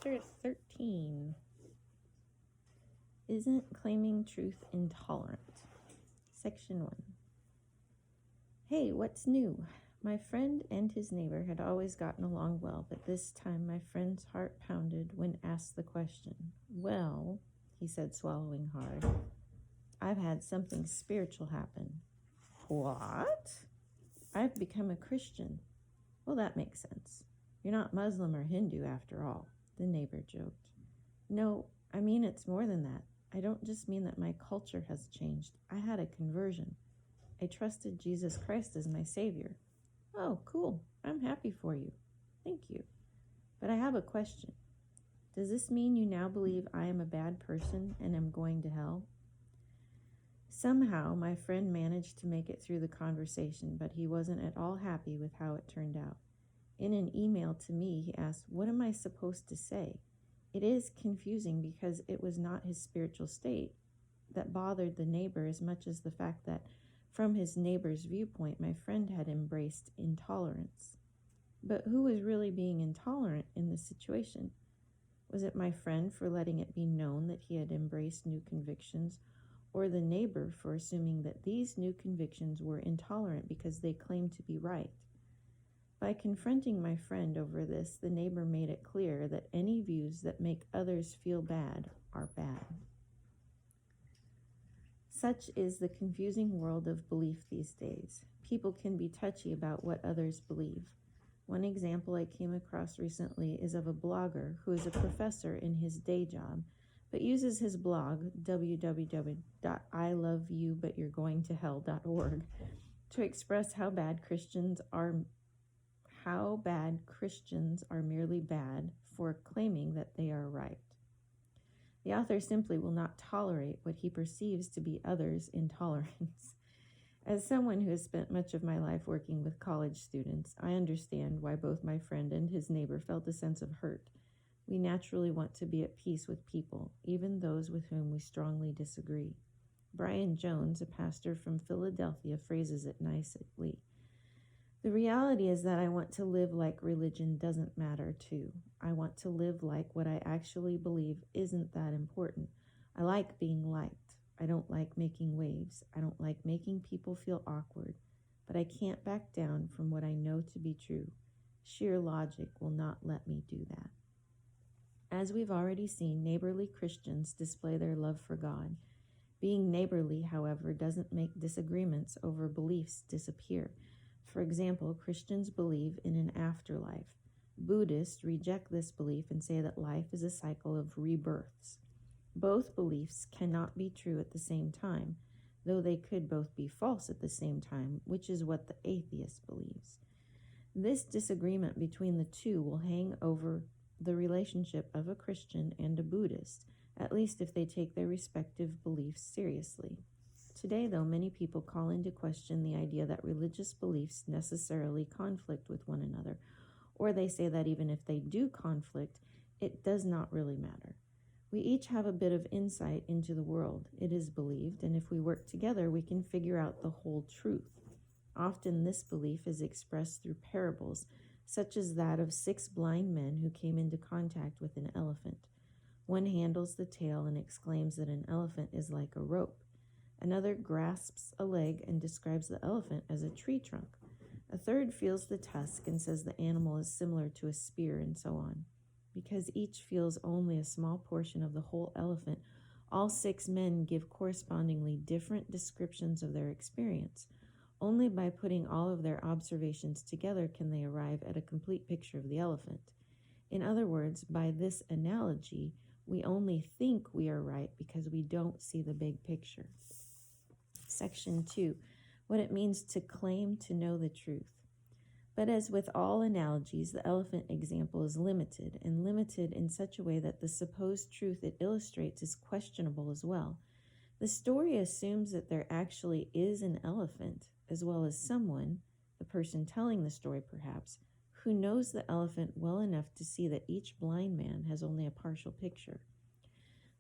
Chapter 13. Isn't claiming truth intolerant? Section 1. Hey, what's new? My friend and his neighbor had always gotten along well, but this time my friend's heart pounded when asked the question. Well, he said, swallowing hard, I've had something spiritual happen. What? I've become a Christian. Well, that makes sense. You're not Muslim or Hindu after all, the neighbor joked. No, I mean it's more than that. I don't just mean that my culture has changed. I had a conversion. I trusted Jesus Christ as my Savior. Oh, cool. I'm happy for you. Thank you. But I have a question. Does this mean you now believe I am a bad person and am going to hell? Somehow, my friend managed to make it through the conversation, but he wasn't at all happy with how it turned out. In an email to me, he asked, what am I supposed to say? It is confusing because it was not his spiritual state that bothered the neighbor as much as the fact that, from his neighbor's viewpoint, my friend had embraced intolerance. But who was really being intolerant in this situation? Was it my friend for letting it be known that he had embraced new convictions, or the neighbor for assuming that these new convictions were intolerant because they claimed to be right? By confronting my friend over this, the neighbor made it clear that any views that make others feel bad are bad. Such is the confusing world of belief these days. People can be touchy about what others believe. One example I came across recently is of a blogger who is a professor in his day job, but uses his blog, www.iloveyoubutyou'regoingtohell.org, to express how bad Christians are merely bad for claiming that they are right. The author simply will not tolerate what he perceives to be others' intolerance. As someone who has spent much of my life working with college students, I understand why both my friend and his neighbor felt a sense of hurt. We naturally want to be at peace with people, even those with whom we strongly disagree. Brian Jones, a pastor from Philadelphia, phrases it nicely. The reality is that I want to live like religion doesn't matter too. I want to live like what I actually believe isn't that important. I like being liked. I don't like making waves. I don't like making people feel awkward. But I can't back down from what I know to be true. Sheer logic will not let me do that. As we've already seen, neighborly Christians display their love for God. Being neighborly, however, doesn't make disagreements over beliefs disappear. For example, Christians believe in an afterlife. Buddhists reject this belief and say that life is a cycle of rebirths. Both beliefs cannot be true at the same time, though they could both be false at the same time, which is what the atheist believes. This disagreement between the two will hang over the relationship of a Christian and a Buddhist, at least if they take their respective beliefs seriously. Today, though, many people call into question the idea that religious beliefs necessarily conflict with one another, or they say that even if they do conflict, it does not really matter. We each have a bit of insight into the world, it is believed, and if we work together, we can figure out the whole truth. Often this belief is expressed through parables, such as that of 6 blind men who came into contact with an elephant. One handles the tail and exclaims that an elephant is like a rope. Another grasps a leg and describes the elephant as a tree trunk. A third feels the tusk and says the animal is similar to a spear, and so on. Because each feels only a small portion of the whole elephant, all 6 men give correspondingly different descriptions of their experience. Only by putting all of their observations together can they arrive at a complete picture of the elephant. In other words, by this analogy, we only think we are right because we don't see the big picture. Section 2. What it means to claim to know the truth. But as with all analogies, the elephant example is limited, and limited in such a way that the supposed truth it illustrates is questionable as well. The story assumes that there actually is an elephant, as well as someone, the person telling the story perhaps, who knows the elephant well enough to see that each blind man has only a partial picture.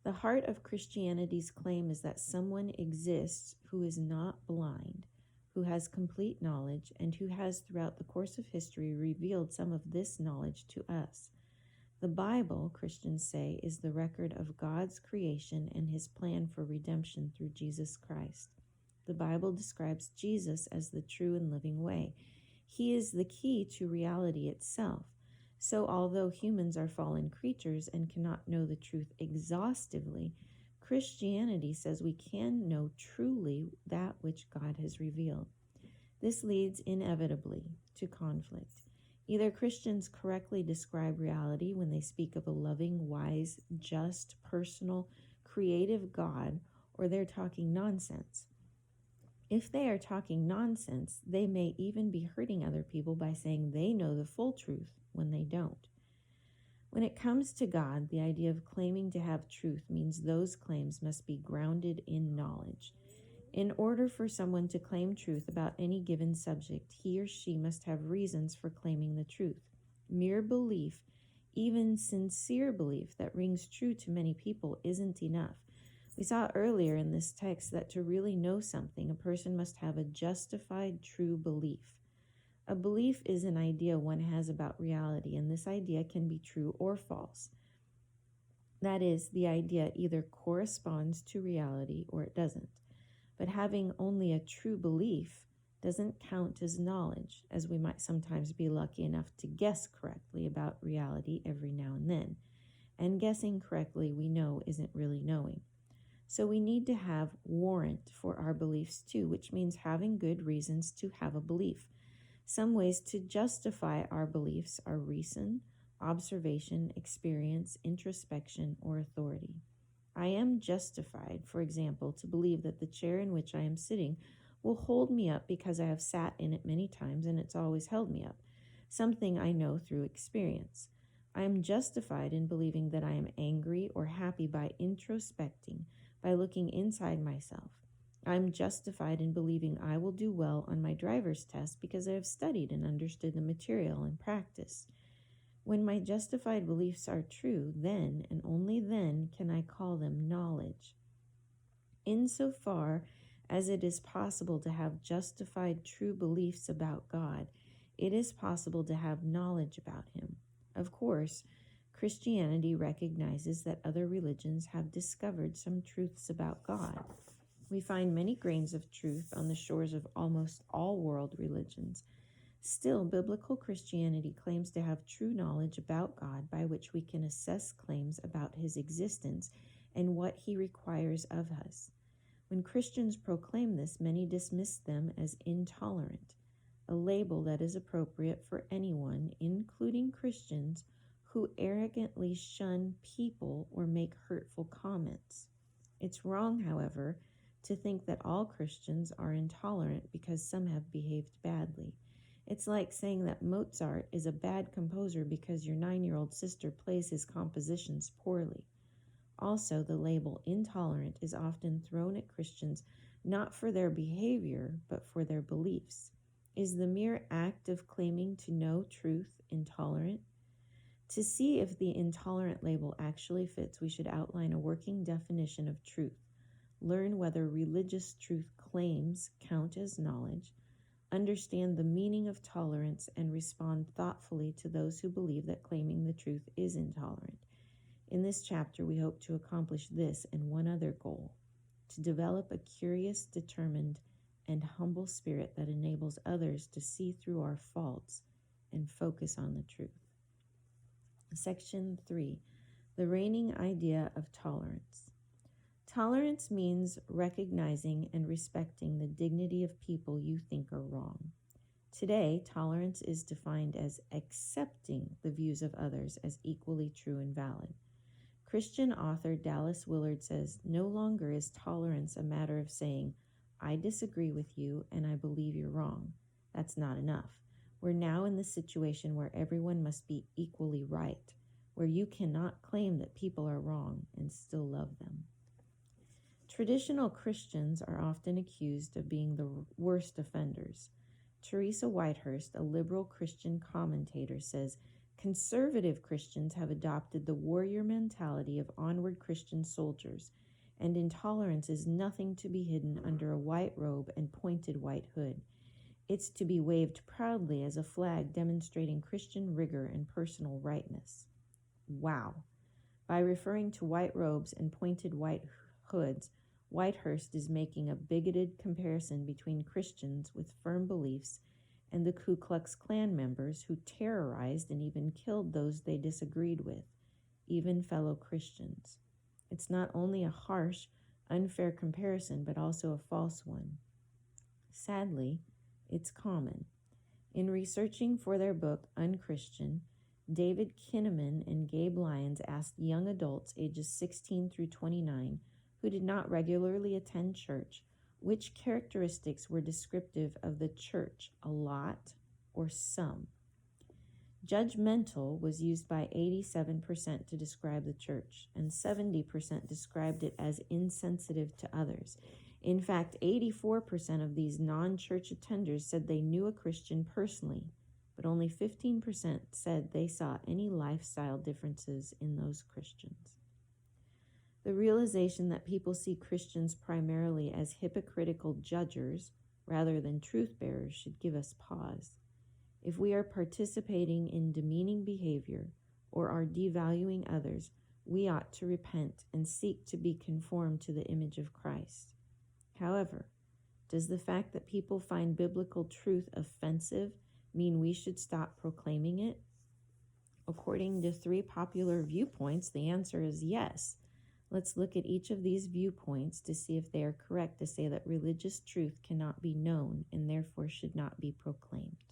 The heart of Christianity's claim is that someone exists who is not blind, who has complete knowledge, and who has throughout the course of history revealed some of this knowledge to us. The Bible, Christians say, is the record of God's creation and his plan for redemption through Jesus Christ. The Bible describes Jesus as the true and living way. He is the key to reality itself. So although humans are fallen creatures and cannot know the truth exhaustively, Christianity says we can know truly that which God has revealed. This leads inevitably to conflict. Either Christians correctly describe reality when they speak of a loving, wise, just, personal, creative God, or they're talking nonsense. If they are talking nonsense, they may even be hurting other people by saying they know the full truth when they don't. When it comes to God, the idea of claiming to have truth means those claims must be grounded in knowledge. In order for someone to claim truth about any given subject, he or she must have reasons for claiming the truth. Mere belief, even sincere belief that rings true to many people, isn't enough. We saw earlier in this text that to really know something, a person must have a justified true belief. A belief is an idea one has about reality, and this idea can be true or false. That is, the idea either corresponds to reality or it doesn't. But having only a true belief doesn't count as knowledge, as we might sometimes be lucky enough to guess correctly about reality every now and then. And guessing correctly, we know, isn't really knowing. So we need to have warrant for our beliefs too, which means having good reasons to have a belief. Some ways to justify our beliefs are reason, observation, experience, introspection, or authority. I am justified, for example, to believe that the chair in which I am sitting will hold me up because I have sat in it many times and it's always held me up, something I know through experience. I am justified in believing that I am angry or happy by introspecting, by looking inside myself. I am justified in believing I will do well on my driver's test because I have studied and understood the material and practice. When my justified beliefs are true, then and only then can I call them knowledge. Insofar as it is possible to have justified true beliefs about God, it is possible to have knowledge about him. Of course, Christianity recognizes that other religions have discovered some truths about God. We find many grains of truth on the shores of almost all world religions. Still, biblical Christianity claims to have true knowledge about God by which we can assess claims about his existence and what he requires of us. When Christians proclaim this, many dismiss them as intolerant, a label that is appropriate for anyone, including Christians, who arrogantly shun people or make hurtful comments. It's wrong, however, to think that all Christians are intolerant because some have behaved badly. It's like saying that Mozart is a bad composer because your 9-year-old sister plays his compositions poorly. Also, the label intolerant is often thrown at Christians not for their behavior, but for their beliefs. Is the mere act of claiming to know truth intolerant? To see if the intolerant label actually fits, we should outline a working definition of truth, learn whether religious truth claims count as knowledge, understand the meaning of tolerance, and respond thoughtfully to those who believe that claiming the truth is intolerant. In this chapter, we hope to accomplish this and one other goal: to develop a curious, determined, and humble spirit that enables others to see through our faults and focus on the truth. Section 3. The reigning idea of tolerance. Tolerance means recognizing and respecting the dignity of people you think are wrong. Today, tolerance is defined as accepting the views of others as equally true and valid. Christian author Dallas Willard says, "No longer is tolerance a matter of saying, 'I disagree with you and I believe you're wrong.' That's not enough. We're now in the situation where everyone must be equally right, where you cannot claim that people are wrong and still love them." Traditional Christians are often accused of being the worst offenders. Teresa Whitehurst, a liberal Christian commentator, says, "Conservative Christians have adopted the warrior mentality of onward Christian soldiers, and intolerance is nothing to be hidden under a white robe and pointed white hood. It's to be waved proudly as a flag demonstrating Christian rigor and personal rightness." Wow. By referring to white robes and pointed white hoods, Whitehurst is making a bigoted comparison between Christians with firm beliefs and the Ku Klux Klan members who terrorized and even killed those they disagreed with, even fellow Christians. It's not only a harsh, unfair comparison, but also a false one. Sadly, it's common. In researching for their book, Unchristian, David Kinnaman and Gabe Lyons asked young adults ages 16 through 29 who did not regularly attend church which characteristics were descriptive of the church, a lot or some. Judgmental was used by 87% to describe the church, and 70% described it as insensitive to others. In fact, 84% of these non-church attenders said they knew a Christian personally, but only 15% said they saw any lifestyle differences in those Christians. The realization that people see Christians primarily as hypocritical judgers rather than truth bearers should give us pause. If we are participating in demeaning behavior or are devaluing others, we ought to repent and seek to be conformed to the image of Christ. However, does the fact that people find biblical truth offensive mean we should stop proclaiming it? According to 3 popular viewpoints, the answer is yes. Let's look at each of these viewpoints to see if they are correct to say that religious truth cannot be known and therefore should not be proclaimed.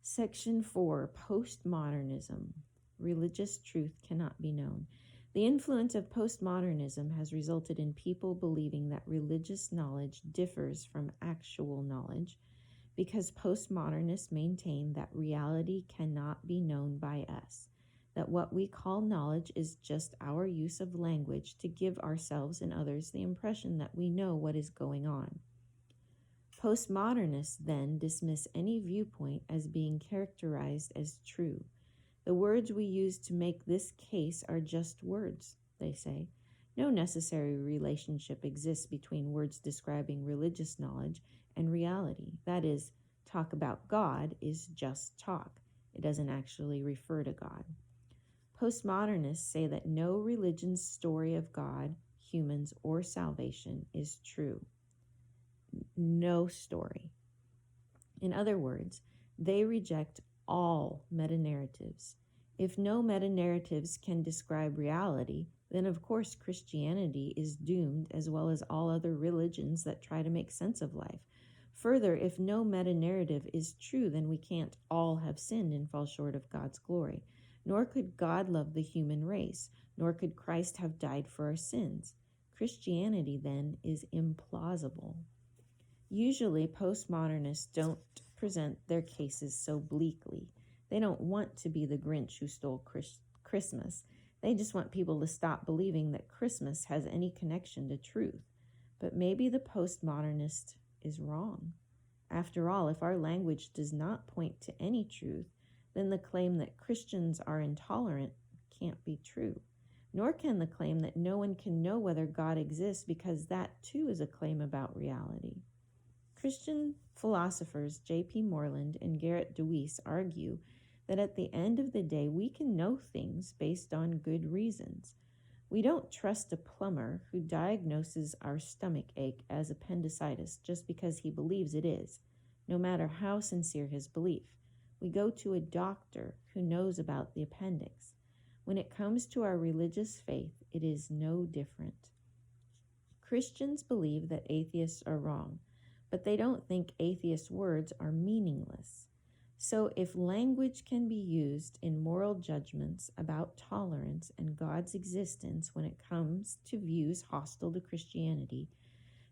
Section 4, Postmodernism. Religious truth cannot be known. The influence of postmodernism has resulted in people believing that religious knowledge differs from actual knowledge because postmodernists maintain that reality cannot be known by us, that what we call knowledge is just our use of language to give ourselves and others the impression that we know what is going on. Postmodernists then dismiss any viewpoint as being characterized as true. The words we use to make this case are just words, they say. No necessary relationship exists between words describing religious knowledge and reality. That is, talk about God is just talk. It doesn't actually refer to God. Postmodernists say that no religion's story of God, humans, or salvation is true. No story. In other words, they reject all meta-narratives. If no meta-narratives can describe reality, then of course Christianity is doomed, as well as all other religions that try to make sense of life. Further, if no meta-narrative is true, then we can't all have sinned and fall short of God's glory. Nor could God love the human race, nor could Christ have died for our sins. Christianity, then, is implausible. Usually, postmodernists don't present their cases so bleakly. They don't want to be the Grinch who stole Christmas. They just want people to stop believing that Christmas has any connection to truth. But maybe the postmodernist is wrong. After all, if our language does not point to any truth, then the claim that Christians are intolerant can't be true. Nor can the claim that no one can know whether God exists, because that too is a claim about reality. Christian philosophers J.P. Moreland and Garrett DeWeese argue that at the end of the day, we can know things based on good reasons. We don't trust a plumber who diagnoses our stomach ache as appendicitis just because he believes it is, no matter how sincere his belief. We go to a doctor who knows about the appendix. When it comes to our religious faith, it is no different. Christians believe that atheists are wrong, but they don't think atheist words are meaningless. So if language can be used in moral judgments about tolerance and God's existence when it comes to views hostile to Christianity,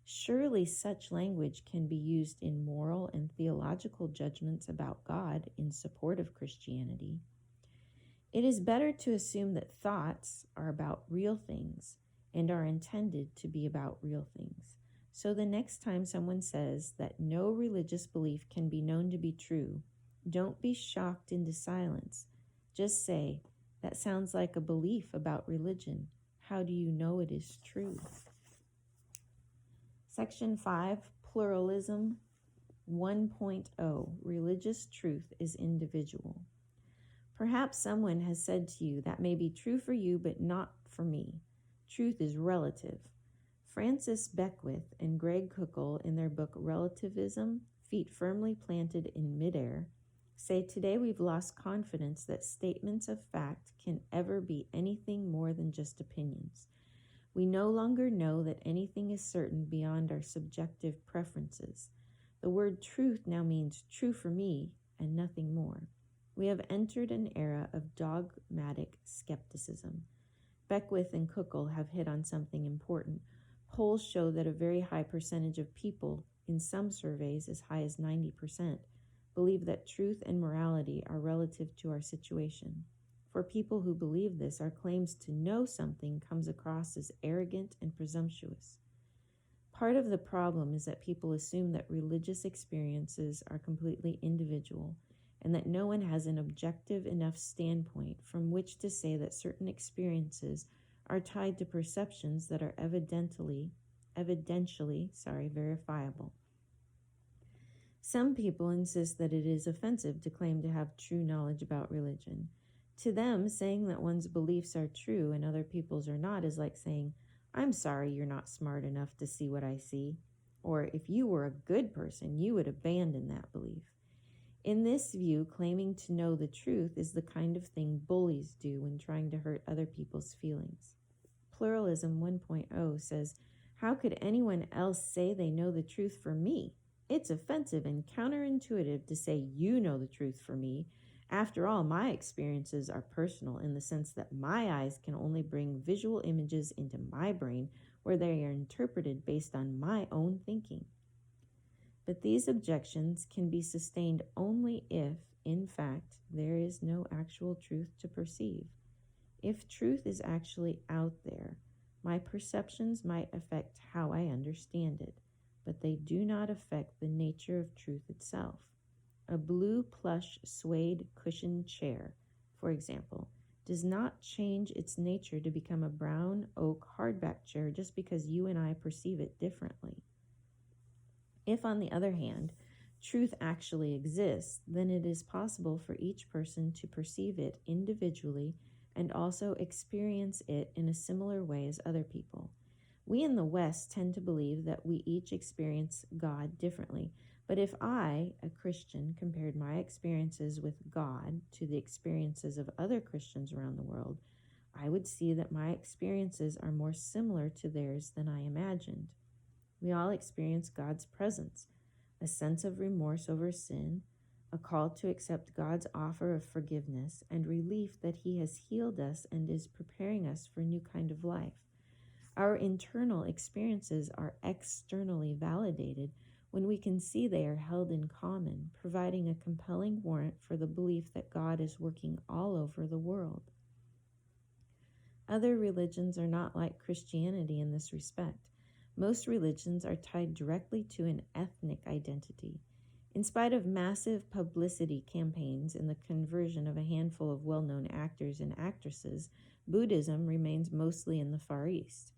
surely such language can be used in moral and theological judgments about God in support of Christianity. It is better to assume that thoughts are about real things and are intended to be about real things. So the next time someone says that no religious belief can be known to be true, don't be shocked into silence. Just say, that sounds like a belief about religion. How do you know it is true? Section 5, Pluralism 1.0, Religious Truth is Individual. Perhaps someone has said to you, that may be true for you, but not for me. Truth is relative. Francis Beckwith and Greg Kuckel, in their book Relativism, Feet Firmly Planted in Midair, say today we've lost confidence that statements of fact can ever be anything more than just opinions. We no longer know that anything is certain beyond our subjective preferences. The word truth now means true for me and nothing more. We have entered an era of dogmatic skepticism. Beckwith and Kuckel have hit on something important. Polls show that a very high percentage of people, in some surveys as high as 90%, believe that truth and morality are relative to our situation. For people who believe this, our claims to know something comes across as arrogant and presumptuous. Part of the problem is that people assume that religious experiences are completely individual, and that no one has an objective enough standpoint from which to say that certain experiences are tied to perceptions that are evidentially verifiable. Some people insist that it is offensive to claim to have true knowledge about religion. To them, saying that one's beliefs are true and other people's are not is like saying, "I'm sorry you're not smart enough to see what I see," or "if you were a good person, you would abandon that belief." In this view, claiming to know the truth is the kind of thing bullies do when trying to hurt other people's feelings. Pluralism 1.0 says, "How could anyone else say they know the truth for me? It's offensive and counterintuitive to say you know the truth for me. After all, my experiences are personal in the sense that my eyes can only bring visual images into my brain where they are interpreted based on my own thinking." But these objections can be sustained only if, in fact, there is no actual truth to perceive. If truth is actually out there, my perceptions might affect how I understand it, but they do not affect the nature of truth itself. A blue plush suede cushioned chair, for example, does not change its nature to become a brown oak hardback chair just because you and I perceive it differently. If, on the other hand, truth actually exists, then it is possible for each person to perceive it individually and also experience it in a similar way as other people. We in the West tend to believe that we each experience God differently, but if I, a Christian, compared my experiences with God to the experiences of other Christians around the world, I would see that my experiences are more similar to theirs than I imagined. We all experience God's presence, a sense of remorse over sin, a call to accept God's offer of forgiveness, and relief that He has healed us and is preparing us for a new kind of life. Our internal experiences are externally validated when we can see they are held in common, providing a compelling warrant for the belief that God is working all over the world. Other religions are not like Christianity in this respect. Most religions are tied directly to an ethnic identity. In spite of massive publicity campaigns and the conversion of a handful of well-known actors and actresses, Buddhism remains mostly in the Far East.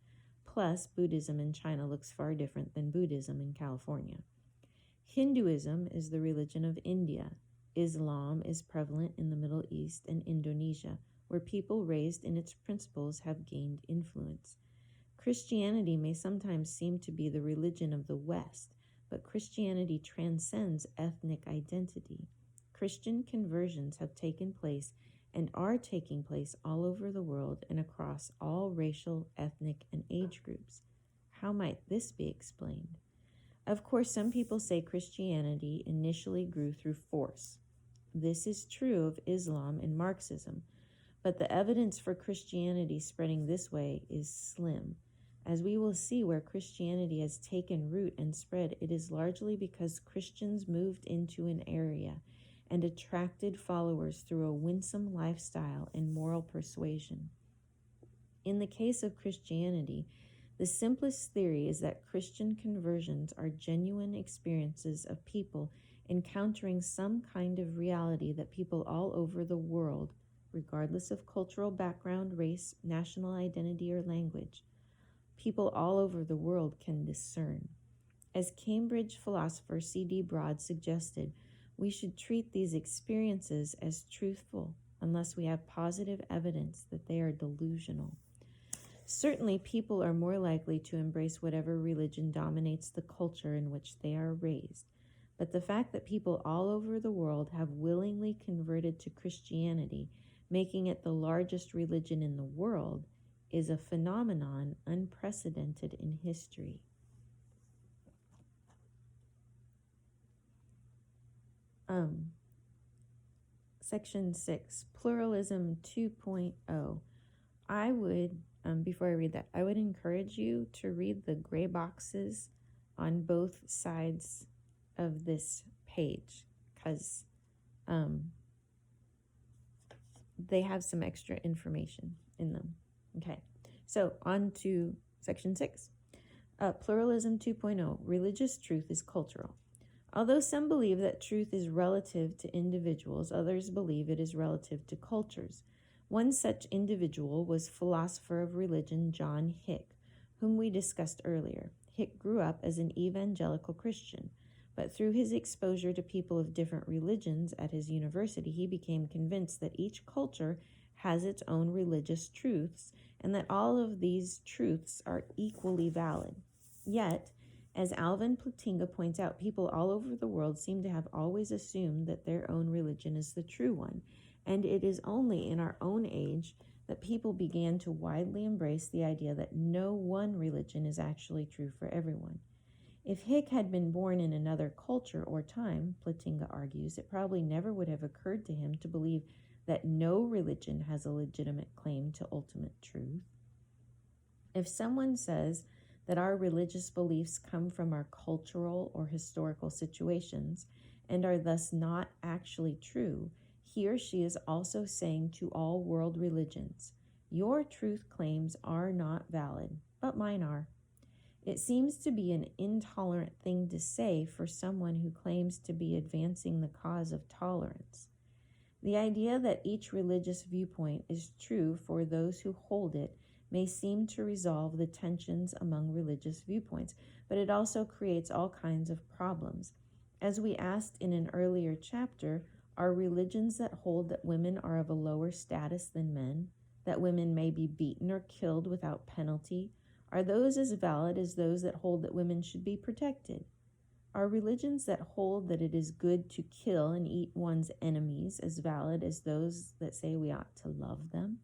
Plus, Buddhism in China looks far different than Buddhism in California. Hinduism is the religion of India. Islam is prevalent in the Middle East and Indonesia, where people raised in its principles have gained influence. Christianity may sometimes seem to be the religion of the West, but Christianity transcends ethnic identity. Christian conversions have taken place and are taking place all over the world and across all racial, ethnic, and age groups. How might this be explained? Of course, some people say Christianity initially grew through force. This is true of Islam and Marxism, but the evidence for Christianity spreading this way is slim. As we will see, where Christianity has taken root and spread, it is largely because Christians moved into an area and attracted followers through a winsome lifestyle and moral persuasion. In the case of Christianity, the simplest theory is that Christian conversions are genuine experiences of people encountering some kind of reality that people all over the world, regardless of cultural background, race, national identity, or language, people all over the world can discern. As Cambridge philosopher C.D. Broad suggested, we should treat these experiences as truthful, unless we have positive evidence that they are delusional. Certainly, people are more likely to embrace whatever religion dominates the culture in which they are raised. But the fact that people all over the world have willingly converted to Christianity, making it the largest religion in the world, is a phenomenon unprecedented in history. Section 6, Pluralism 2.0. I would, before I read that, I would encourage you to read the gray boxes on both sides of this page, because they have some extra information in them. Okay, so on to Section 6. Pluralism 2.0, religious truth is cultural. Although some believe that truth is relative to individuals, others believe it is relative to cultures. One such individual was philosopher of religion John Hick, whom we discussed earlier. Hick grew up as an evangelical Christian, but through his exposure to people of different religions at his university, he became convinced that each culture has its own religious truths and that all of these truths are equally valid. Yet, as Alvin Plantinga points out, people all over the world seem to have always assumed that their own religion is the true one, and it is only in our own age that people began to widely embrace the idea that no one religion is actually true for everyone. If Hick had been born in another culture or time, Plantinga argues, it probably never would have occurred to him to believe that no religion has a legitimate claim to ultimate truth. If someone says that our religious beliefs come from our cultural or historical situations and are thus not actually true, he or she is also saying to all world religions, your truth claims are not valid, but mine are. It seems to be an intolerant thing to say for someone who claims to be advancing the cause of tolerance. The idea that each religious viewpoint is true for those who hold it may seem to resolve the tensions among religious viewpoints, but it also creates all kinds of problems. As we asked in an earlier chapter, are religions that hold that women are of a lower status than men, that women may be beaten or killed without penalty, are those as valid as those that hold that women should be protected? Are religions that hold that it is good to kill and eat one's enemies as valid as those that say we ought to love them?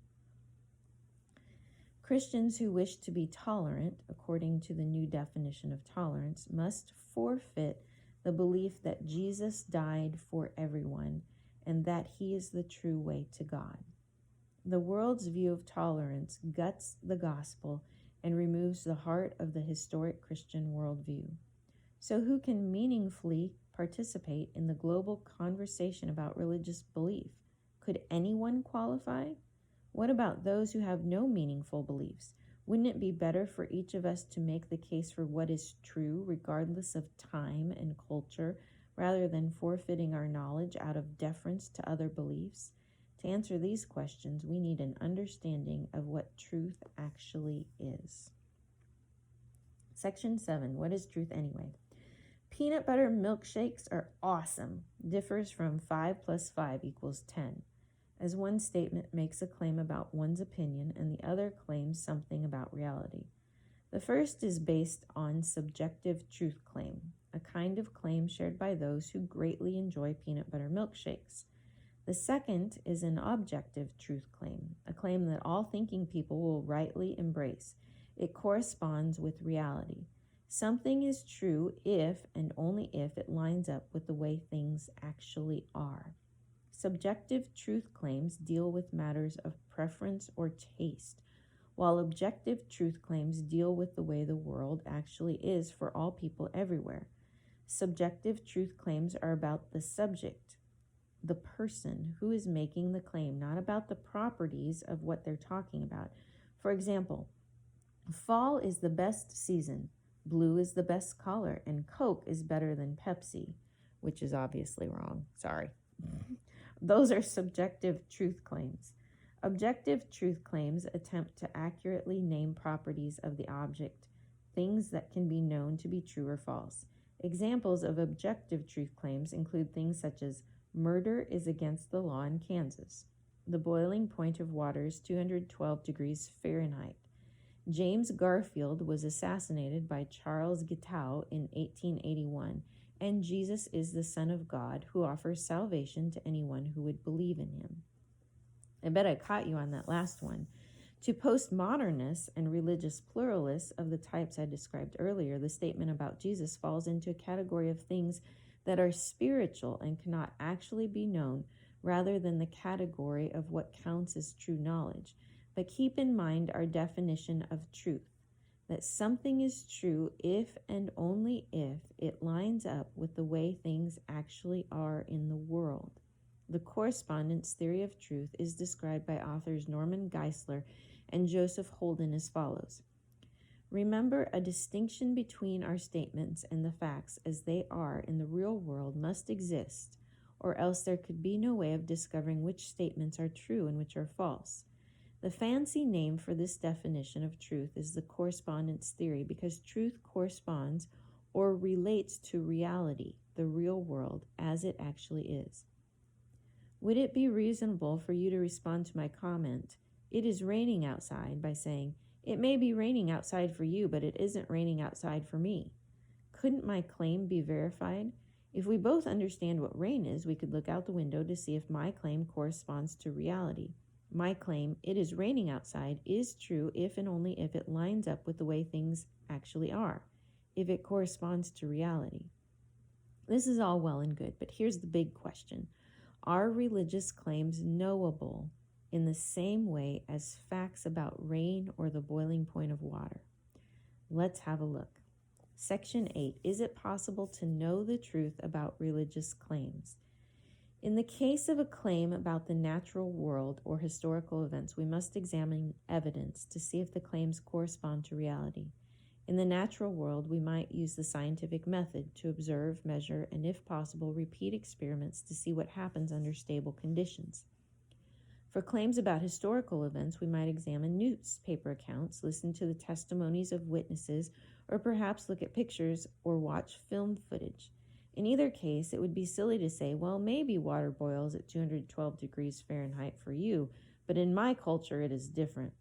Christians who wish to be tolerant, according to the new definition of tolerance, must forfeit the belief that Jesus died for everyone and that he is the true way to God. The world's view of tolerance guts the gospel and removes the heart of the historic Christian worldview. So who can meaningfully participate in the global conversation about religious belief? Could anyone qualify? What about those who have no meaningful beliefs? Wouldn't it be better for each of us to make the case for what is true, regardless of time and culture, rather than forfeiting our knowledge out of deference to other beliefs? To answer these questions, we need an understanding of what truth actually is. Section 7, what is truth anyway? Peanut butter milkshakes are awesome. Differs from 5 plus 5 equals 10. As one statement makes a claim about one's opinion and the other claims something about reality. The first is based on subjective truth claim, a kind of claim shared by those who greatly enjoy peanut butter milkshakes. The second is an objective truth claim, a claim that all thinking people will rightly embrace. It corresponds with reality. Something is true if and only if it lines up with the way things actually are. Subjective truth claims deal with matters of preference or taste, while objective truth claims deal with the way the world actually is for all people everywhere. Subjective truth claims are about the subject, the person who is making the claim, not about the properties of what they're talking about. For example, fall is the best season, blue is the best color, and Coke is better than Pepsi, which is obviously wrong. Sorry. Those are subjective truth claims. Objective truth claims attempt to accurately name properties of the object, things that can be known to be true or false. Examples of objective truth claims include things such as murder is against the law in Kansas. The boiling point of water is 212 degrees Fahrenheit. James Garfield was assassinated by Charles Guiteau in 1881, and Jesus is the Son of God who offers salvation to anyone who would believe in him. I bet I caught you on that last one. To postmodernists and religious pluralists of the types I described earlier, the statement about Jesus falls into a category of things that are spiritual and cannot actually be known, rather than the category of what counts as true knowledge. But keep in mind our definition of truth, that something is true if and only if it lines up with the way things actually are in the world. The correspondence theory of truth is described by authors Norman Geisler and Joseph Holden as follows. Remember, a distinction between our statements and the facts as they are in the real world must exist, or else there could be no way of discovering which statements are true and which are false. The fancy name for this definition of truth is the correspondence theory, because truth corresponds or relates to reality, the real world, as it actually is. Would it be reasonable for you to respond to my comment, "It is raining outside," by saying, "It may be raining outside for you, but it isn't raining outside for me"? Couldn't my claim be verified? If we both understand what rain is, we could look out the window to see if my claim corresponds to reality. My claim, "It is raining outside," is true if and only if it lines up with the way things actually are, if it corresponds to reality. This is all well and good, but here's the big question. Are religious claims knowable in the same way as facts about rain or the boiling point of water? Let's have a look. Section 8. Is it possible to know the truth about religious claims? In the case of a claim about the natural world or historical events, we must examine evidence to see if the claims correspond to reality. In the natural world, we might use the scientific method to observe, measure, and if possible, repeat experiments to see what happens under stable conditions. For claims about historical events, we might examine newspaper accounts, listen to the testimonies of witnesses, or perhaps look at pictures or watch film footage. In either case, it would be silly to say, well, maybe water boils at 212 degrees Fahrenheit for you, but in my culture it is different.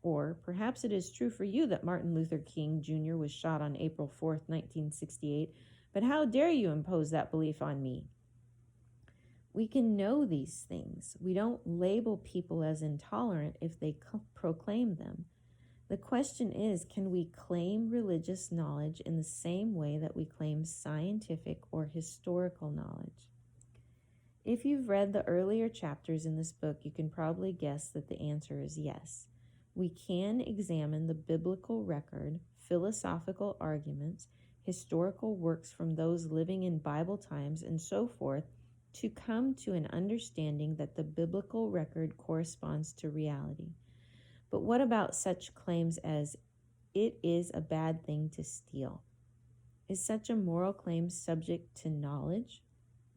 Or perhaps it is true for you that Martin Luther King Jr. was shot on April 4th, 1968, but how dare you impose that belief on me? We can know these things. We don't label people as intolerant if they proclaim them. The question is, can we claim religious knowledge in the same way that we claim scientific or historical knowledge? If you've read the earlier chapters in this book, you can probably guess that the answer is yes. We can examine the biblical record, philosophical arguments, historical works from those living in Bible times, and so forth, to come to an understanding that the biblical record corresponds to reality. But what about such claims as, "It is a bad thing to steal"? Is such a moral claim subject to knowledge?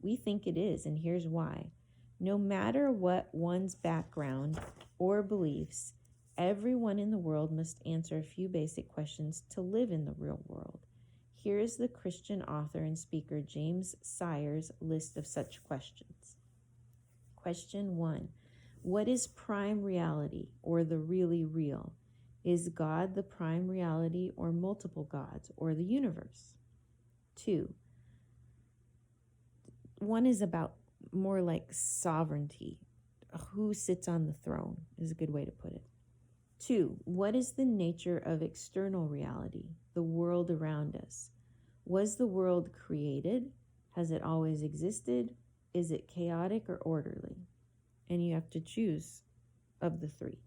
We think it is, and here's why. No matter what one's background or beliefs, everyone in the world must answer a few basic questions to live in the real world. Here is the Christian author and speaker James Sire's list of such questions. Question 1. What is prime reality, or the really real? Is God the prime reality, or multiple gods, or the universe? 2. One is about more like sovereignty. Who sits on the throne is a good way to put it. 2. What is the nature of external reality, the world around us? Was the world created? Has it always existed? Is it chaotic or orderly? And you have to choose of the 3.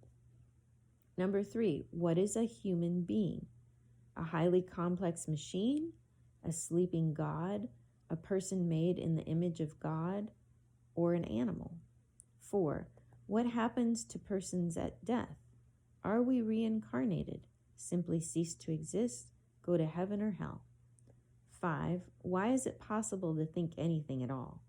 Number 3, what is a human being? A highly complex machine? A sleeping God? A person made in the image of God? Or an animal? 4, what happens to persons at death? Are we reincarnated? Simply cease to exist? Go to heaven or hell? 5, why is it possible to think anything at all?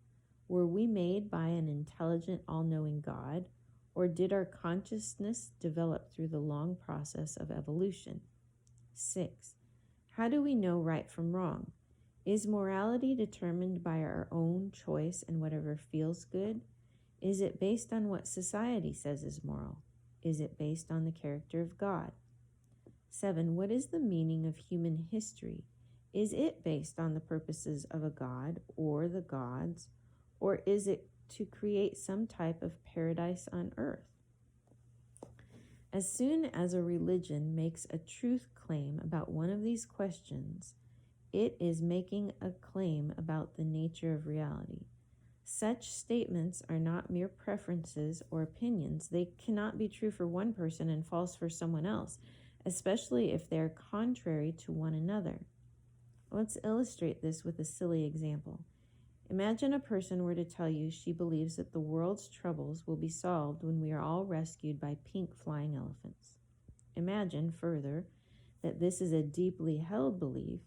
Were we made by an intelligent, all-knowing God, or did our consciousness develop through the long process of evolution? 6, how do we know right from wrong? Is morality determined by our own choice and whatever feels good? Is it based on what society says is moral? Is it based on the character of God? 7. What is the meaning of human history? Is it based on the purposes of a god or the gods, or is it to create some type of paradise on earth? As soon as a religion makes a truth claim about one of these questions, it is making a claim about the nature of reality. Such statements are not mere preferences or opinions. They cannot be true for one person and false for someone else, especially if they are contrary to one another. Let's illustrate this with a silly example. Imagine a person were to tell you she believes that the world's troubles will be solved when we are all rescued by pink flying elephants. Imagine, further, that this is a deeply held belief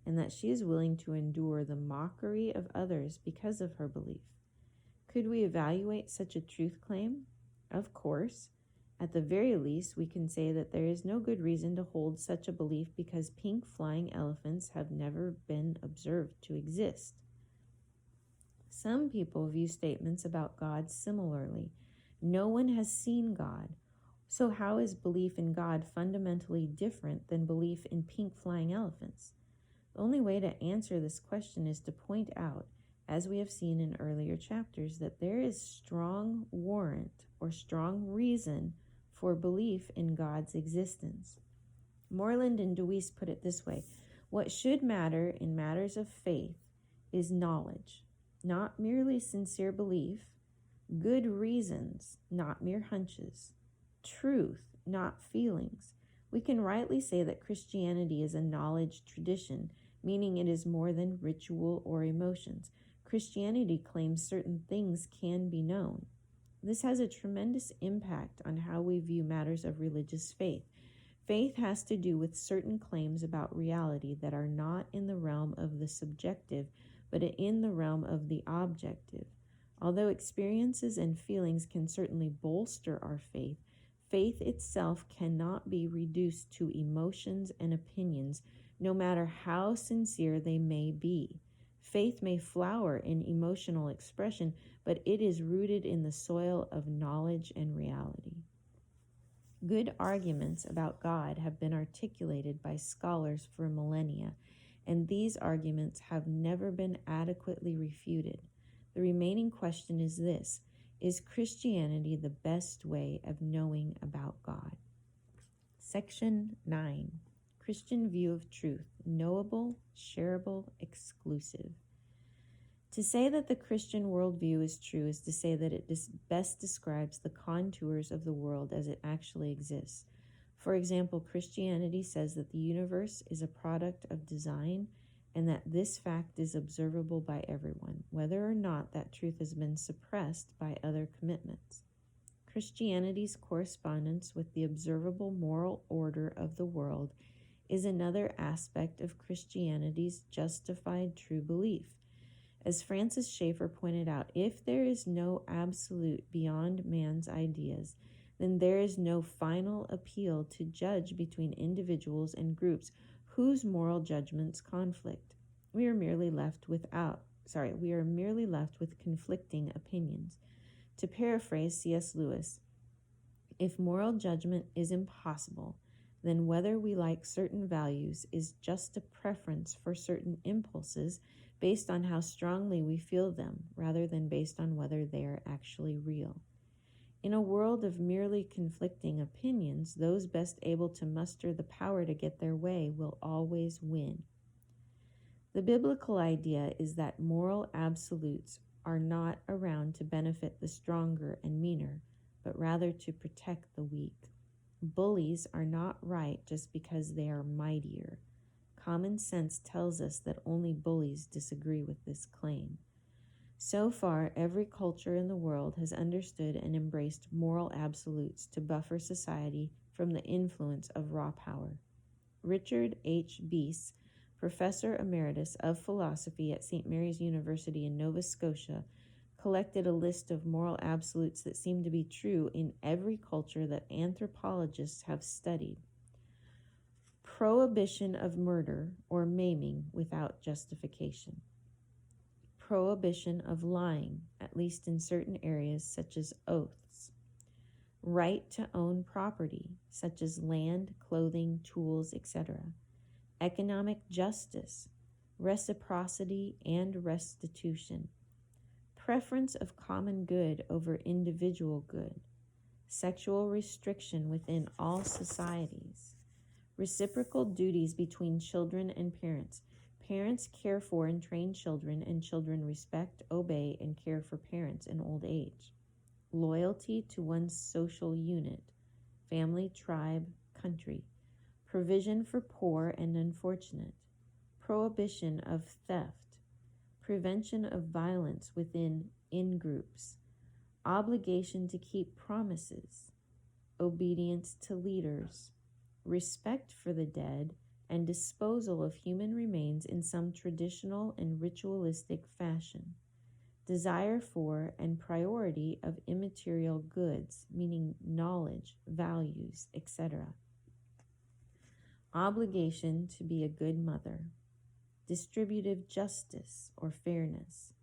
and that she is willing to endure the mockery of others because of her belief. Could we evaluate such a truth claim? Of course. At the very least, we can say that there is no good reason to hold such a belief because pink flying elephants have never been observed to exist. Some people view statements about God similarly. No one has seen God. So how is belief in God fundamentally different than belief in pink flying elephants? The only way to answer this question is to point out, as we have seen in earlier chapters, that there is strong warrant or strong reason for belief in God's existence. Moreland and Deweese put it this way: what should matter in matters of faith is knowledge, not merely sincere belief, good reasons, not mere hunches, truth, not feelings. We can rightly say that Christianity is a knowledge tradition, meaning it is more than ritual or emotions. Christianity claims certain things can be known. This has a tremendous impact on how we view matters of religious faith. Faith has to do with certain claims about reality that are not in the realm of the subjective, but in the realm of the objective. Although experiences and feelings can certainly bolster our faith, faith itself cannot be reduced to emotions and opinions, no matter how sincere they may be. Faith may flower in emotional expression, but it is rooted in the soil of knowledge and reality. Good arguments about God have been articulated by scholars for millennia, and these arguments have never been adequately refuted. The remaining question is this: is Christianity the best way of knowing about God? Section 9. Christian view of truth: knowable, shareable, exclusive. To say that the Christian worldview is true is to say that it best describes the contours of the world as it actually exists. For example, Christianity says that the universe is a product of design and that this fact is observable by everyone, whether or not that truth has been suppressed by other commitments. Christianity's correspondence with the observable moral order of the world is another aspect of Christianity's justified true belief. As Francis Schaeffer pointed out, if there is no absolute beyond man's ideas, then there is no final appeal to judge between individuals and groups whose moral judgments conflict. We are merely left with conflicting opinions. To paraphrase C.S. Lewis, if moral judgment is impossible, then whether we like certain values is just a preference for certain impulses based on how strongly we feel them, rather than based on whether they are actually real. In a world of merely conflicting opinions, those best able to muster the power to get their way will always win. The biblical idea is that moral absolutes are not around to benefit the stronger and meaner, but rather to protect the weak. Bullies are not right just because they are mightier. Common sense tells us that only bullies disagree with this claim. So far, every culture in the world has understood and embraced moral absolutes to buffer society from the influence of raw power. Richard H. Beese, Professor Emeritus of Philosophy at St. Mary's University in Nova Scotia, collected a list of moral absolutes that seem to be true in every culture that anthropologists have studied. Prohibition of murder or maiming without justification. prohibition of lying, at least in certain areas such as oaths, right to own property, such as land, clothing, tools, etc., economic justice, reciprocity and restitution, preference of common good over individual good, sexual restriction within all societies, reciprocal duties between children and parents. Parents care for and train children, and children respect, obey, and care for parents in old age. Loyalty to one's social unit, family, tribe, country. Provision for poor and unfortunate. Prohibition of theft. Prevention of violence within in-groups. Obligation to keep promises. Obedience to leaders. Respect for the dead, and disposal of human remains in some traditional and ritualistic fashion. Desire for and priority of immaterial goods, meaning knowledge, values, etc. Obligation to be a good mother. Distributive justice or fairness.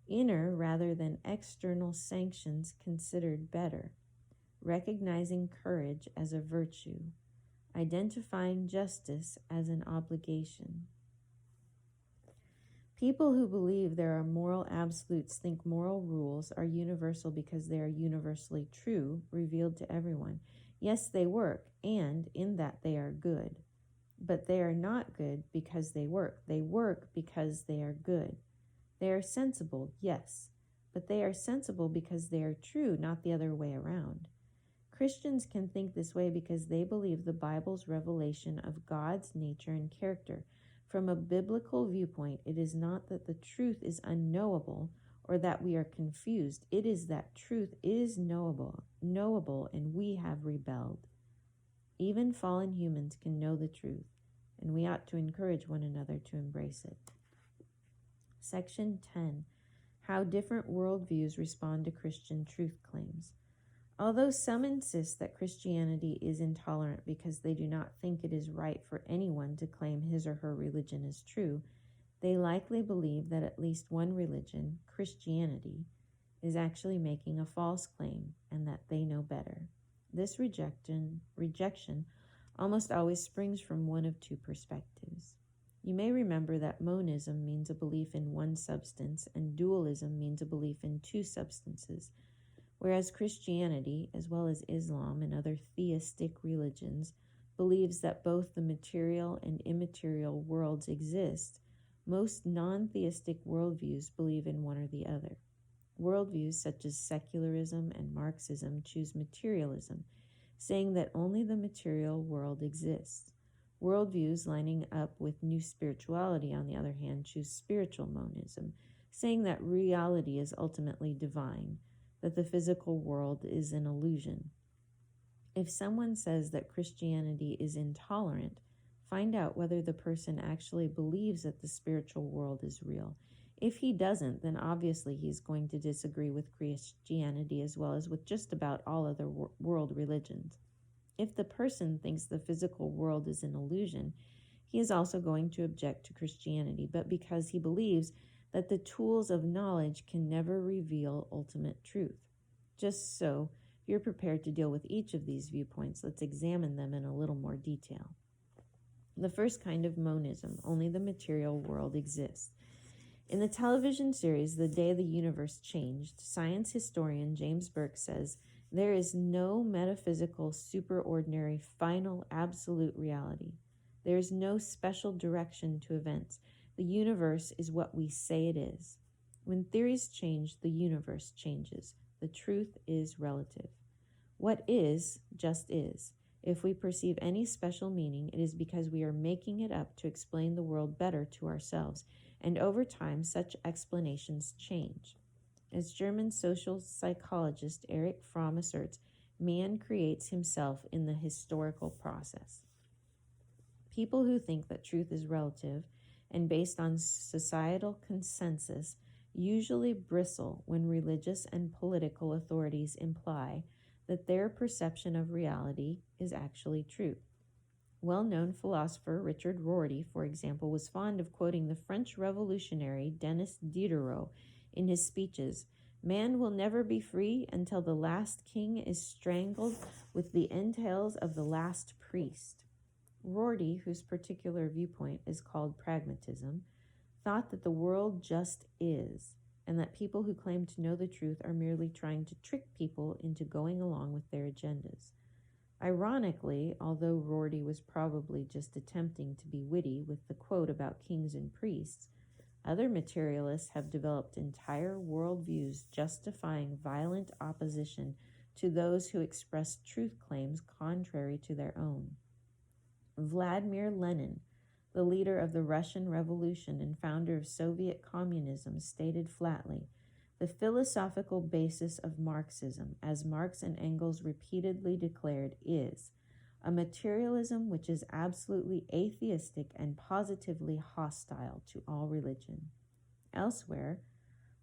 Inner rather than external sanctions considered better. Recognizing courage as a virtue. Identifying justice as an obligation. People who believe there are moral absolutes think moral rules are universal because they are universally true, revealed to everyone. Yes, they work, and in that they are good. But they are not good because they work. They work because they are good. They are sensible, yes, but they are sensible because they are true, not the other way around. Christians can think this way because they believe the Bible's revelation of God's nature and character. From a biblical viewpoint, it is not that the truth is unknowable or that we are confused. It is that truth is knowable, and we have rebelled. Even fallen humans can know the truth, and we ought to encourage one another to embrace it. Section 10. How different worldviews respond to Christian truth claims. Although some insist that Christianity is intolerant because they do not think it is right for anyone to claim his or her religion is true, they likely believe that at least one religion, Christianity, is actually making a false claim and that they know better. This rejection almost always springs from one of two perspectives. You may remember that monism means a belief in one substance and dualism means a belief in two substances, whereas Christianity, as well as Islam and other theistic religions, believes that both the material and immaterial worlds exist. Most non-theistic worldviews believe in one or the other. Worldviews such as secularism and Marxism choose materialism, saying that only the material world exists. Worldviews lining up with New Spirituality, on the other hand, choose spiritual monism, saying that reality is ultimately divine, that the physical world is an illusion. If someone says that Christianity is intolerant, find out whether the person actually believes that the spiritual world is real. If he doesn't, then obviously he's going to disagree with Christianity as well as with just about all other world religions. If the person thinks the physical world is an illusion, he is also going to object to Christianity, but because he believes that the tools of knowledge can never reveal ultimate truth. Just so, if you're prepared to deal with each of these viewpoints, let's examine them in a little more detail. The first kind of monism, only the material world exists. In the television series, The Day the Universe Changed, science historian James Burke says, there is no metaphysical, superordinary, final, absolute reality. There is no special direction to events. The universe is what we say it is. When theories change, the universe changes. The truth is relative. What is, just is. If we perceive any special meaning, it is because we are making it up to explain the world better to ourselves, and over time, such explanations change. As German social psychologist Erich Fromm asserts, man creates himself in the historical process. People who think that truth is relative and based on societal consensus usually bristle when religious and political authorities imply that their perception of reality is actually true. Well-known philosopher Richard Rorty, for example, was fond of quoting the French revolutionary Denis Diderot in his speeches. Man will never be free until the last king is strangled with the entails of the last priest. Rorty, whose particular viewpoint is called pragmatism, thought that the world just is, and that people who claim to know the truth are merely trying to trick people into going along with their agendas. Ironically, although Rorty was probably just attempting to be witty with the quote about kings and priests, other materialists have developed entire worldviews justifying violent opposition to those who express truth claims contrary to their own. Vladimir Lenin, the leader of the Russian Revolution and founder of Soviet communism, stated flatly, "The philosophical basis of Marxism, as Marx and Engels repeatedly declared, is a materialism which is absolutely atheistic and positively hostile to all religion." Elsewhere,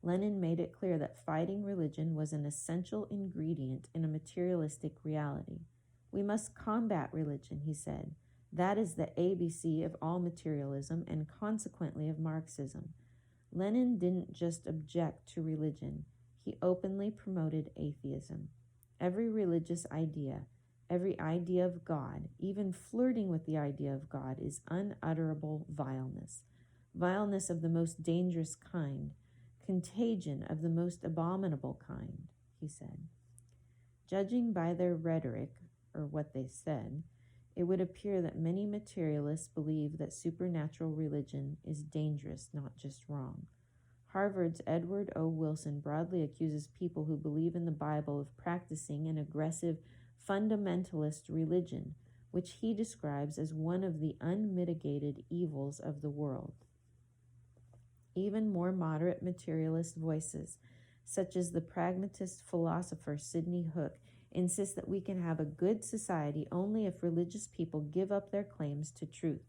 Lenin made it clear that fighting religion was an essential ingredient in a materialistic reality. "We must combat religion," he said. "That is the ABC of all materialism and consequently of Marxism." Lenin didn't just object to religion, he openly promoted atheism. Every religious idea, every idea of God, even flirting with the idea of God, is unutterable vileness. Vileness of the most dangerous kind, contagion of the most abominable kind, he said. Judging by their rhetoric, or what they said, it would appear that many materialists believe that supernatural religion is dangerous, not just wrong. Harvard's Edward O. Wilson broadly accuses people who believe in the Bible of practicing an aggressive fundamentalist religion, which he describes as one of the unmitigated evils of the world. Even more moderate materialist voices, such as the pragmatist philosopher Sidney Hook, insist that we can have a good society only if religious people give up their claims to truth.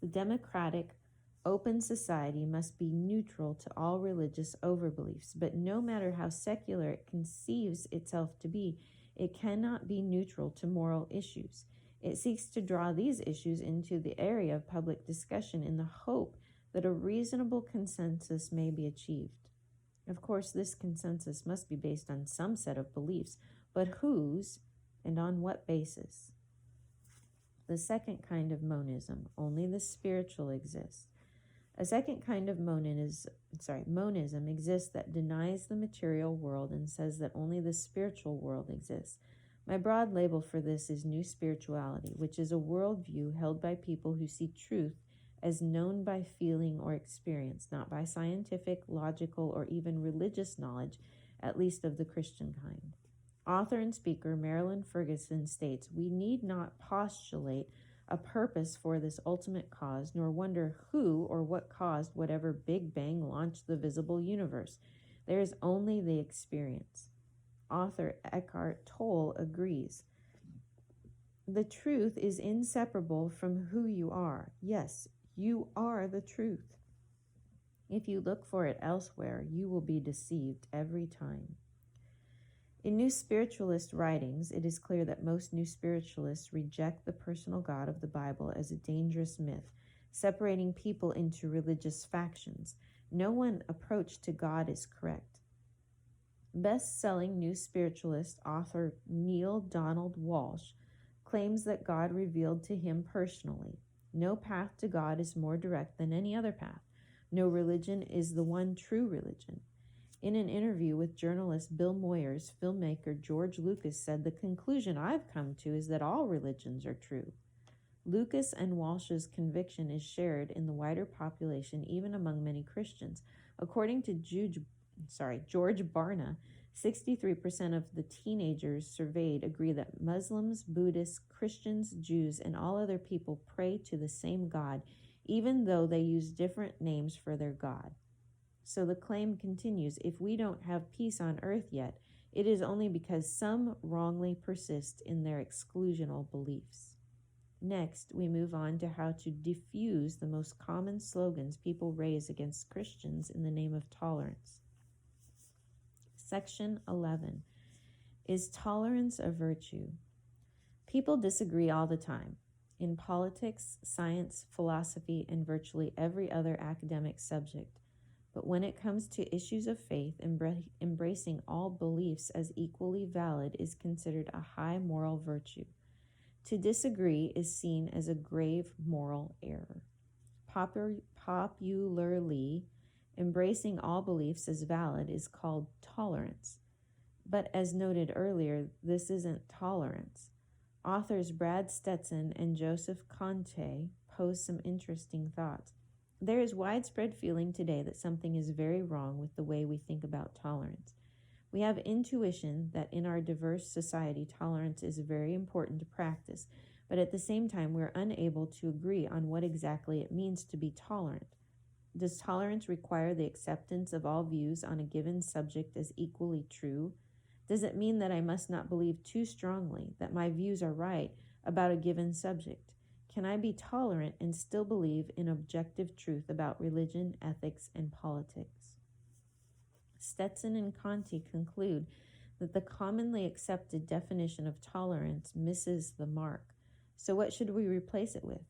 The democratic, open society must be neutral to all religious overbeliefs, but no matter how secular it conceives itself to be, it cannot be neutral to moral issues. It seeks to draw these issues into the area of public discussion in the hope that a reasonable consensus may be achieved. Of course, this consensus must be based on some set of beliefs, but whose and on what basis? The second kind of monism, only the spiritual exists. A second kind of monism exists that denies the material world and says that only the spiritual world exists. My broad label for this is New Spirituality, which is a worldview held by people who see truth as known by feeling or experience, not by scientific, logical, or even religious knowledge, at least of the Christian kind. Author and speaker Marilyn Ferguson states, "We need not postulate a purpose for this ultimate cause, nor wonder who or what caused whatever Big Bang launched the visible universe. There is only the experience." Author Eckhart Tolle agrees. The truth is inseparable from who you are. Yes, you are the truth. If you look for it elsewhere, you will be deceived every time. In New Spiritualist writings, it is clear that most New Spiritualists reject the personal God of the Bible as a dangerous myth, separating people into religious factions. No one approach to God is correct. Best-selling New Spiritualist author Neil Donald Walsh claims that God revealed to him personally. No path to God is more direct than any other path. No religion is the one true religion. In an interview with journalist Bill Moyers, filmmaker George Lucas said, "The conclusion I've come to is that all religions are true." Lucas and Walsh's conviction is shared in the wider population, even among many Christians. According to George Barna, 63% of the teenagers surveyed agree that Muslims, Buddhists, Christians, Jews, and all other people pray to the same God, even though they use different names for their God. So the claim continues, if we don't have peace on earth yet, it is only because some wrongly persist in their exclusional beliefs. Next, we move on to how to diffuse the most common slogans people raise against Christians in the name of tolerance. Section 11. Is tolerance a virtue? People disagree all the time. in politics, science, philosophy, and virtually every other academic subject. But when it comes to issues of faith, embracing all beliefs as equally valid is considered a high moral virtue. To disagree is seen as a grave moral error. Popularly, embracing all beliefs as valid is called tolerance. But as noted earlier, this isn't tolerance. Authors Brad Stetson and Joseph Conte pose some interesting thoughts. There is widespread feeling today that something is very wrong with the way we think about tolerance. We have intuition that in our diverse society, tolerance is very important to practice, but at the same time, we're unable to agree on what exactly it means to be tolerant. Does tolerance require the acceptance of all views on a given subject as equally true? Does it mean that I must not believe too strongly that my views are right about a given subject? Can I be tolerant and still believe in objective truth about religion, ethics, and politics? Stetson and Conte conclude that the commonly accepted definition of tolerance misses the mark. So what should we replace it with?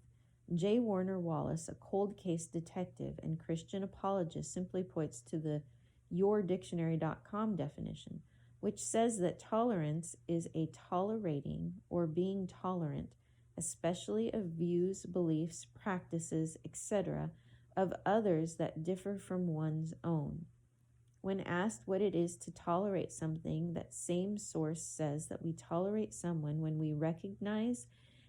J. Warner Wallace, a cold case detective and Christian apologist, simply points to the yourdictionary.com definition, which says that tolerance is a tolerating or being tolerant, especially of views, beliefs, practices, etc., of others that differ from one's own. When asked what it is to tolerate something, that same source says that we tolerate someone when we recognize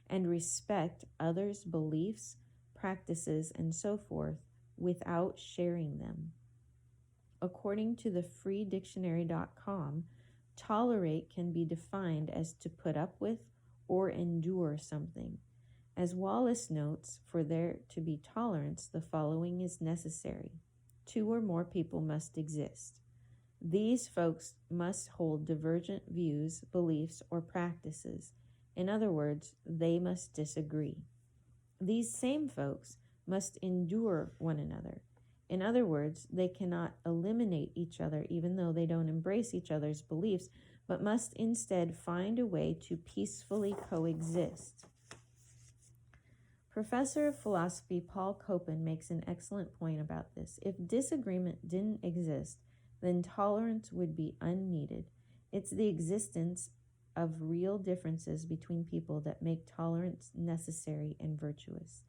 and respect others' beliefs, practices, and so forth without sharing them. According to the freedictionary.com, tolerate can be defined as to put up with or endure something. As Wallace notes, for there to be tolerance, the following is necessary. 2 or more people must exist. These folks must hold divergent views, beliefs, or practices. In other words, they must disagree. These same folks must endure one another. In other words, they cannot eliminate each other even though they don't embrace each other's beliefs, but must instead find a way to peacefully coexist. Professor of philosophy Paul Copan makes an excellent point about this. If disagreement didn't exist, then tolerance would be unneeded. It's the existence of real differences between people that make tolerance necessary and virtuous.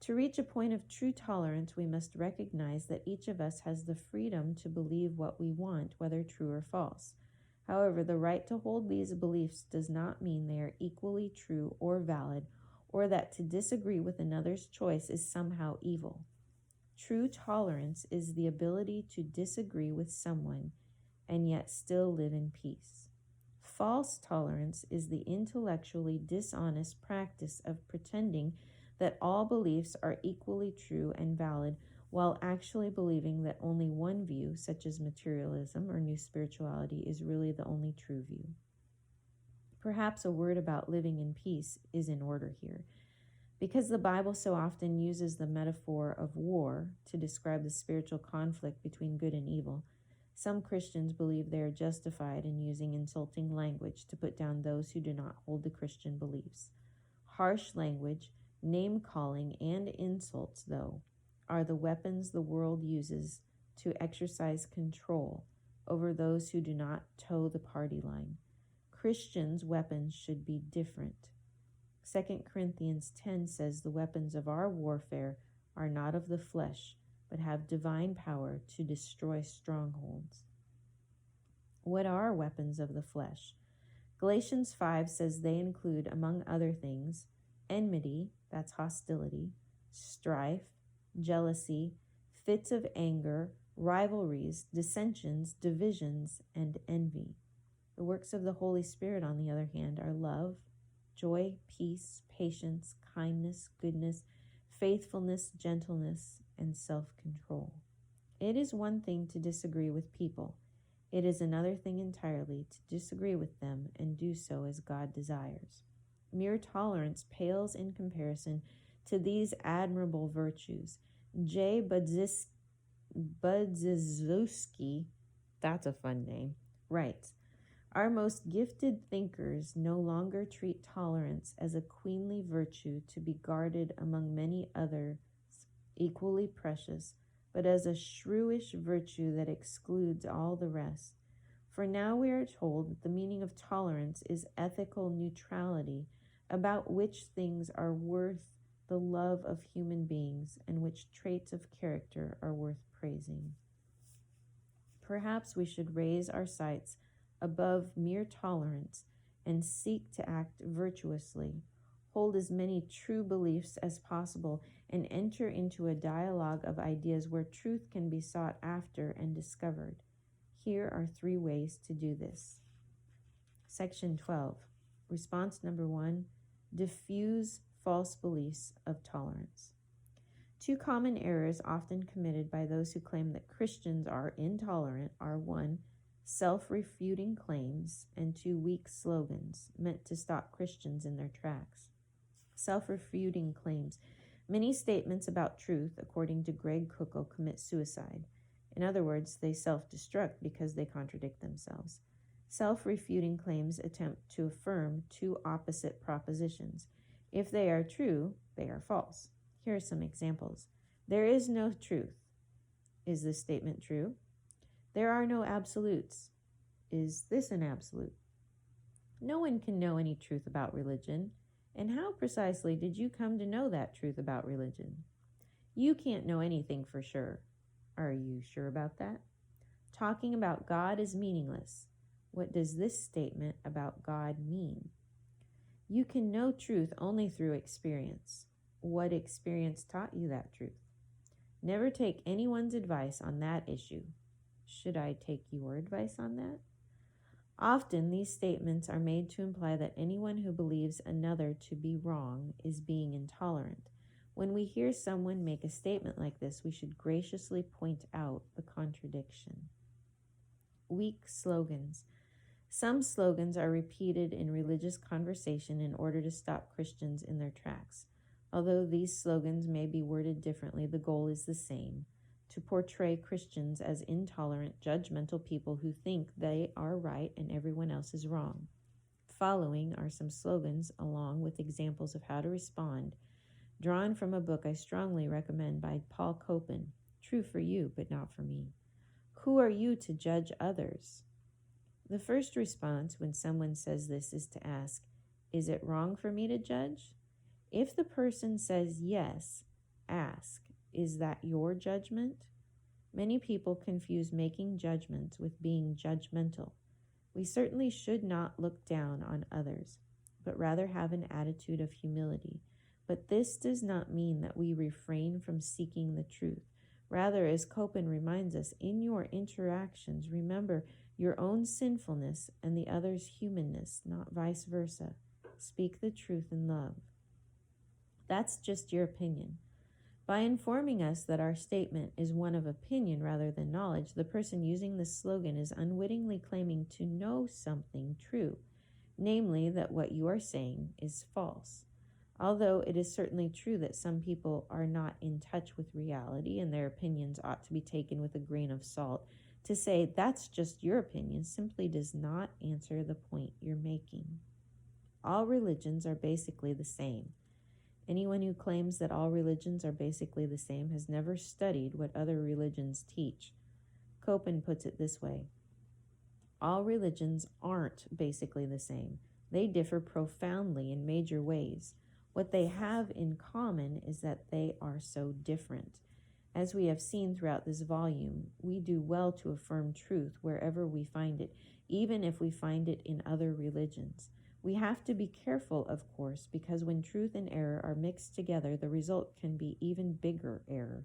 To reach a point of true tolerance, we must recognize that each of us has the freedom to believe what we want, whether true or false. However, the right to hold these beliefs does not mean they are equally true or valid, or that to disagree with another's choice is somehow evil. True tolerance is the ability to disagree with someone and yet still live in peace. False tolerance is the intellectually dishonest practice of pretending that all beliefs are equally true and valid while actually believing that only one view, such as materialism or new spirituality, is really the only true view. Perhaps a word about living in peace is in order here. Because the Bible so often uses the metaphor of war to describe the spiritual conflict between good and evil, some Christians believe they are justified in using insulting language to put down those who do not hold the Christian beliefs. Harsh language, name-calling, and insults, though, are the weapons the world uses to exercise control over those who do not toe the party line. Christians' weapons should be different. 2 Corinthians 10 says the weapons of our warfare are not of the flesh, but have divine power to destroy strongholds. What are weapons of the flesh? Galatians 5 says they include, among other things, enmity, that's hostility, strife, jealousy, fits of anger, rivalries, dissensions, divisions, and envy. The works of the Holy Spirit, on the other hand, are love, joy, peace, patience, kindness, goodness, faithfulness, gentleness, and self-control. It is one thing to disagree with people. It is another thing entirely to disagree with them and do so as God desires. Mere tolerance pales in comparison to these admirable virtues. J. Budziszewski, that's a fun name, writes, Our most gifted thinkers no longer treat tolerance as a queenly virtue to be guarded among many others equally precious, but as a shrewish virtue that excludes all the rest. For now we are told that the meaning of tolerance is ethical neutrality, about which things are worth the love of human beings and which traits of character are worth praising. Perhaps we should raise our sights above mere tolerance and seek to act virtuously, hold as many true beliefs as possible, and enter into a dialogue of ideas where truth can be sought after and discovered. Here are 3 ways to do this. Section 12. Response number 1. Diffuse false beliefs of tolerance. 2 common errors often committed by those who claim that Christians are intolerant are 1. Self-refuting claims, and 2. Weak slogans meant to stop Christians in their tracks. Self-refuting claims. Many statements about truth, according to Greg Kuckel, commit suicide. In other words, they self-destruct because they contradict themselves. Self-refuting claims attempt to affirm 2 opposite propositions. If they are true, they are false. Here are some examples. There is no truth. Is this statement true? There are no absolutes. Is this an absolute? No one can know any truth about religion. And how precisely did you come to know that truth about religion? You can't know anything for sure. Are you sure about that? Talking about God is meaningless. What does this statement about God mean? You can know truth only through experience. What experience taught you that truth? Never take anyone's advice on that issue. Should I take your advice on that? Often these statements are made to imply that anyone who believes another to be wrong is being intolerant. When we hear someone make a statement like this, we should graciously point out the contradiction. Weak slogans. Some slogans are repeated in religious conversation in order to stop Christians in their tracks. Although these slogans may be worded differently, the goal is the same: to portray Christians as intolerant, judgmental people who think they are right and everyone else is wrong. Following are some slogans along with examples of how to respond, drawn from a book I strongly recommend by Paul Copan, True for You, but Not for Me. Who are you to judge others? The first response when someone says this is to ask, is it wrong for me to judge? If the person says yes, ask, is that your judgment? Many people confuse making judgments with being judgmental. We certainly should not look down on others, but rather have an attitude of humility. But this does not mean that we refrain from seeking the truth. Rather, as Copan reminds us, in your interactions, remember your own sinfulness and the other's humanness, not vice versa. Speak the truth in love. That's just your opinion. By informing us that our statement is one of opinion rather than knowledge, the person using this slogan is unwittingly claiming to know something true, namely that what you are saying is false. Although it is certainly true that some people are not in touch with reality and their opinions ought to be taken with a grain of salt, to say that's just your opinion simply does not answer the point you're making. All religions are basically the same. Anyone who claims that all religions are basically the same has never studied what other religions teach. Copan puts it this way: all religions aren't basically the same. They differ profoundly in major ways. What they have in common is that they are so different. As we have seen throughout this volume, we do well to affirm truth wherever we find it, even if we find it in other religions. We have to be careful, of course, because when truth and error are mixed together, the result can be even bigger error.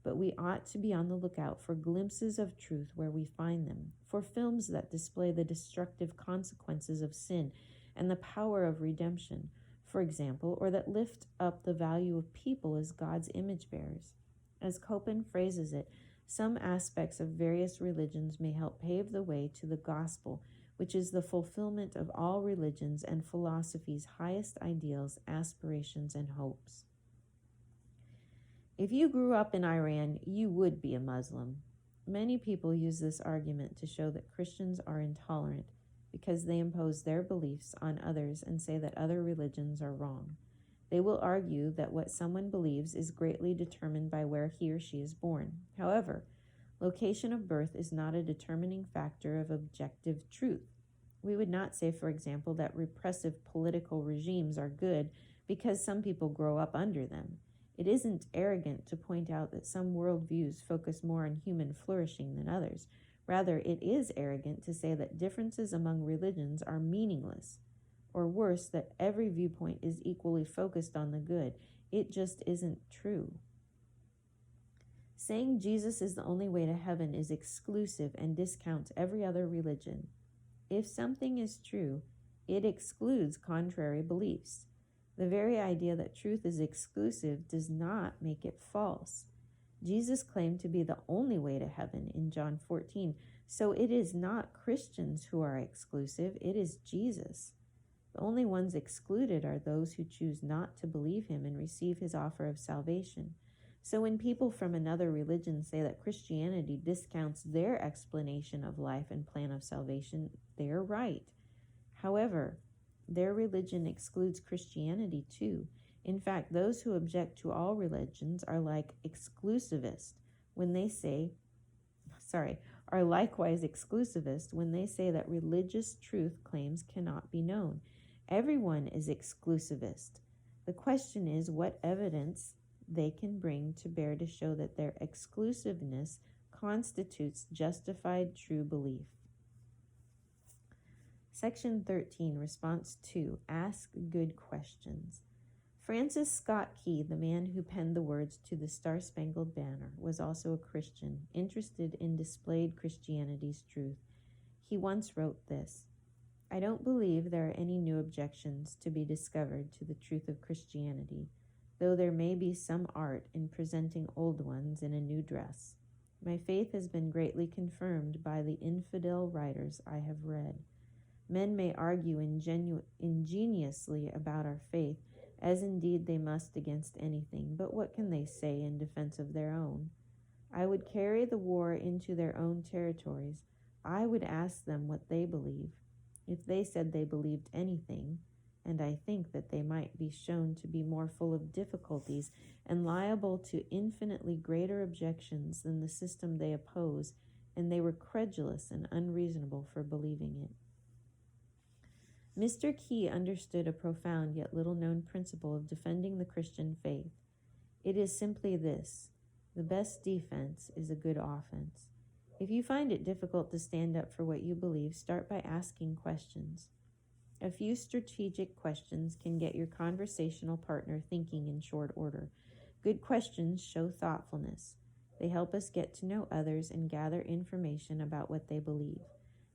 But we ought to be on the lookout for glimpses of truth where we find them, for films that display the destructive consequences of sin and the power of redemption, for example, or that lift up the value of people as God's image bearers. As Copan phrases it, some aspects of various religions may help pave the way to the gospel, which is the fulfillment of all religions and philosophies' highest ideals, aspirations, and hopes. If you grew up in Iran, you would be a Muslim. Many people use this argument to show that Christians are intolerant, because they impose their beliefs on others and say that other religions are wrong. They will argue that what someone believes is greatly determined by where he or she is born. However, location of birth is not a determining factor of objective truth. We would not say, for example, that repressive political regimes are good because some people grow up under them. It isn't arrogant to point out that some worldviews focus more on human flourishing than others. Rather, it is arrogant to say that differences among religions are meaningless, or worse, that every viewpoint is equally focused on the good. It just isn't true. Saying Jesus is the only way to heaven is exclusive and discounts every other religion. If something is true, it excludes contrary beliefs. The very idea that truth is exclusive does not make it false. Jesus claimed to be the only way to heaven in John 14, so it is not Christians who are exclusive, it is Jesus. The only ones excluded are those who choose not to believe him and receive his offer of salvation. So when people from another religion say that Christianity discounts their explanation of life and plan of salvation, they're right. However, their religion excludes Christianity too. In fact, those who object to all religions are like exclusivist when they say, are likewise exclusivist when they say that religious truth claims cannot be known. Everyone is exclusivist. The question is what evidence they can bring to bear to show that their exclusiveness constitutes justified true belief. Section 13, Response 2, Ask Good Questions. Francis Scott Key, the man who penned the words to the Star-Spangled Banner, was also a Christian, interested in displayed Christianity's truth. He once wrote this, "I don't believe there are any new objections to be discovered to the truth of Christianity, though there may be some art in presenting old ones in a new dress. My faith has been greatly confirmed by the infidel writers I have read. Men may argue ingeniously about our faith, as indeed they must against anything, but what can they say in defense of their own? I would carry the war into their own territories. I would ask them what they believe. If they said they believed anything, and I think that they might be shown to be more full of difficulties and liable to infinitely greater objections than the system they oppose, and they were credulous and unreasonable for believing it." Mr. Key understood a profound yet little-known principle of defending the Christian faith. It is simply this: the best defense is a good offense. If you find it difficult to stand up for what you believe, start by asking questions. A few strategic questions can get your conversational partner thinking in short order. Good questions show thoughtfulness. They help us get to know others and gather information about what they believe.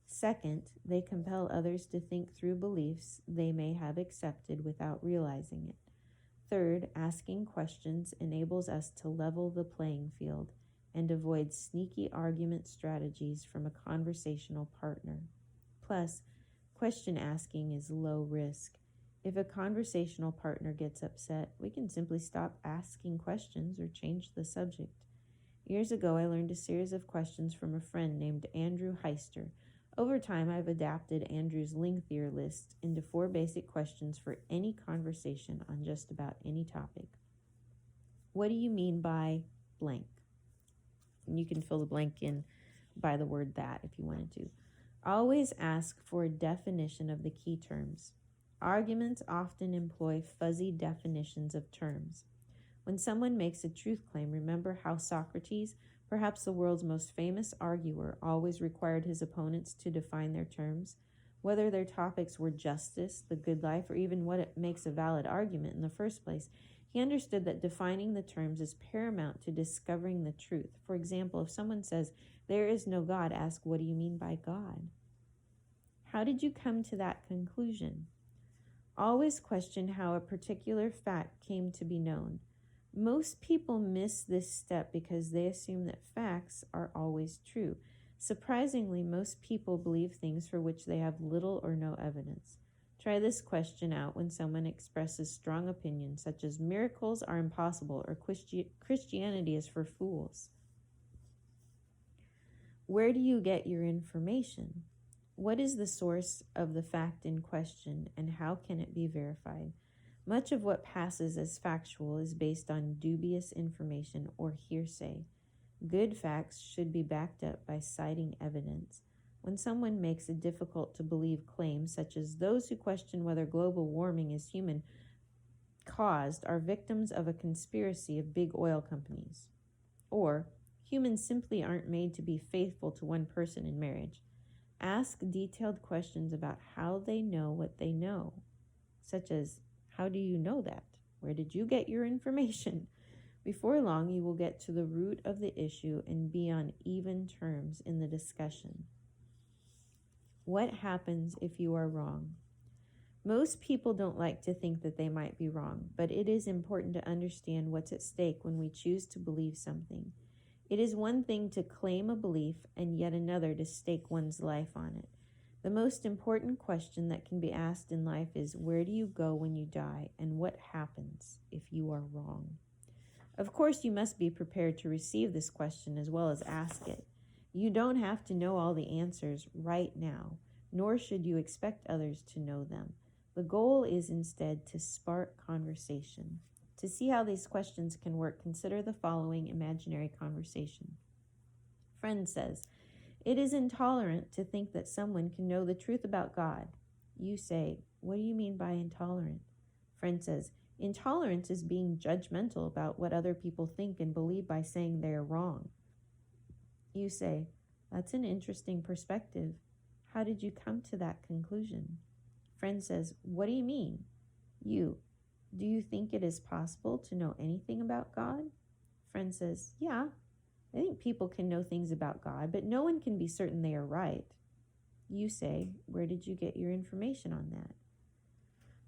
Second, they compel others to think through beliefs they may have accepted without realizing it. Third, asking questions enables us to level the playing field and avoid sneaky argument strategies from a conversational partner. Plus, question asking is low risk. If a conversational partner gets upset, we can simply stop asking questions or change the subject. Years ago, I learned a series of questions from a friend named Andrew Heister. Over time, I've adapted Andrew's lengthier list into 4 basic questions for any conversation on just about any topic. What do you mean by blank? And you can fill the blank in by the word that if you wanted to. Always ask for a definition of the key terms. Arguments often employ fuzzy definitions of terms. When someone makes a truth claim, remember how Socrates, perhaps the world's most famous arguer, always required his opponents to define their terms. Whether their topics were justice, the good life, or even what it makes a valid argument in the first place, he understood that defining the terms is paramount to discovering the truth. For example, if someone says, "There is no God," ask, "What do you mean by God? How did you come to that conclusion?" Always question how a particular fact came to be known. Most people miss this step because they assume that facts are always true. Surprisingly, most people believe things for which they have little or no evidence. Try this question out when someone expresses strong opinions such as miracles are impossible or Christianity is for fools. Where do you get your information? What is the source of the fact in question, and how can it be verified? Much of what passes as factual is based on dubious information or hearsay. Good facts should be backed up by citing evidence. When someone makes a difficult-to-believe claim, such as those who question whether global warming is human-caused are victims of a conspiracy of big oil companies, or humans simply aren't made to be faithful to one person in marriage, ask detailed questions about how they know what they know, such as, how do you know that? Where did you get your information? Before long, you will get to the root of the issue and be on even terms in the discussion. What happens if you are wrong? Most people don't like to think that they might be wrong, but it is important to understand what's at stake when we choose to believe something. It is one thing to claim a belief and yet another to stake one's life on it. The most important question that can be asked in life is, where do you go when you die, and what happens if you are wrong? Of course, you must be prepared to receive this question as well as ask it. You don't have to know all the answers right now, nor should you expect others to know them. The goal is instead to spark conversation. To see how these questions can work, consider the following imaginary conversation. Friend says, "It is intolerant to think that someone can know the truth about God." You say, "What do you mean by intolerant?" Friend says, "Intolerance is being judgmental about what other people think and believe by saying they are wrong." You say, "That's an interesting perspective. How did you come to that conclusion?" Friend says, "What do you mean?" You, "Do you think it is possible to know anything about God?" Friend says, "Yeah, I think people can know things about God, but no one can be certain they are right." You say, "Where did you get your information on that?"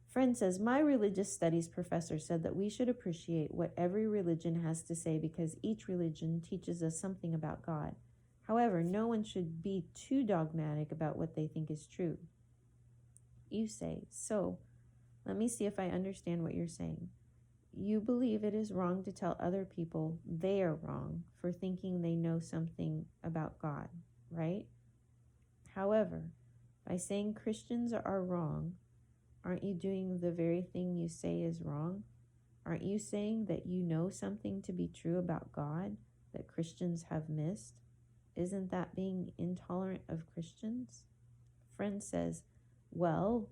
Friend says, "My religious studies professor said that we should appreciate what every religion has to say because each religion teaches us something about God. However, no one should be too dogmatic about what they think is true." You say, "So, let me see if I understand what you're saying. You believe it is wrong to tell other people they are wrong for thinking they know something about God, right? However, by saying Christians are wrong, aren't you doing the very thing you say is wrong? Aren't you saying that you know something to be true about God that Christians have missed? Isn't that being intolerant of Christians?" Friend says, "Well,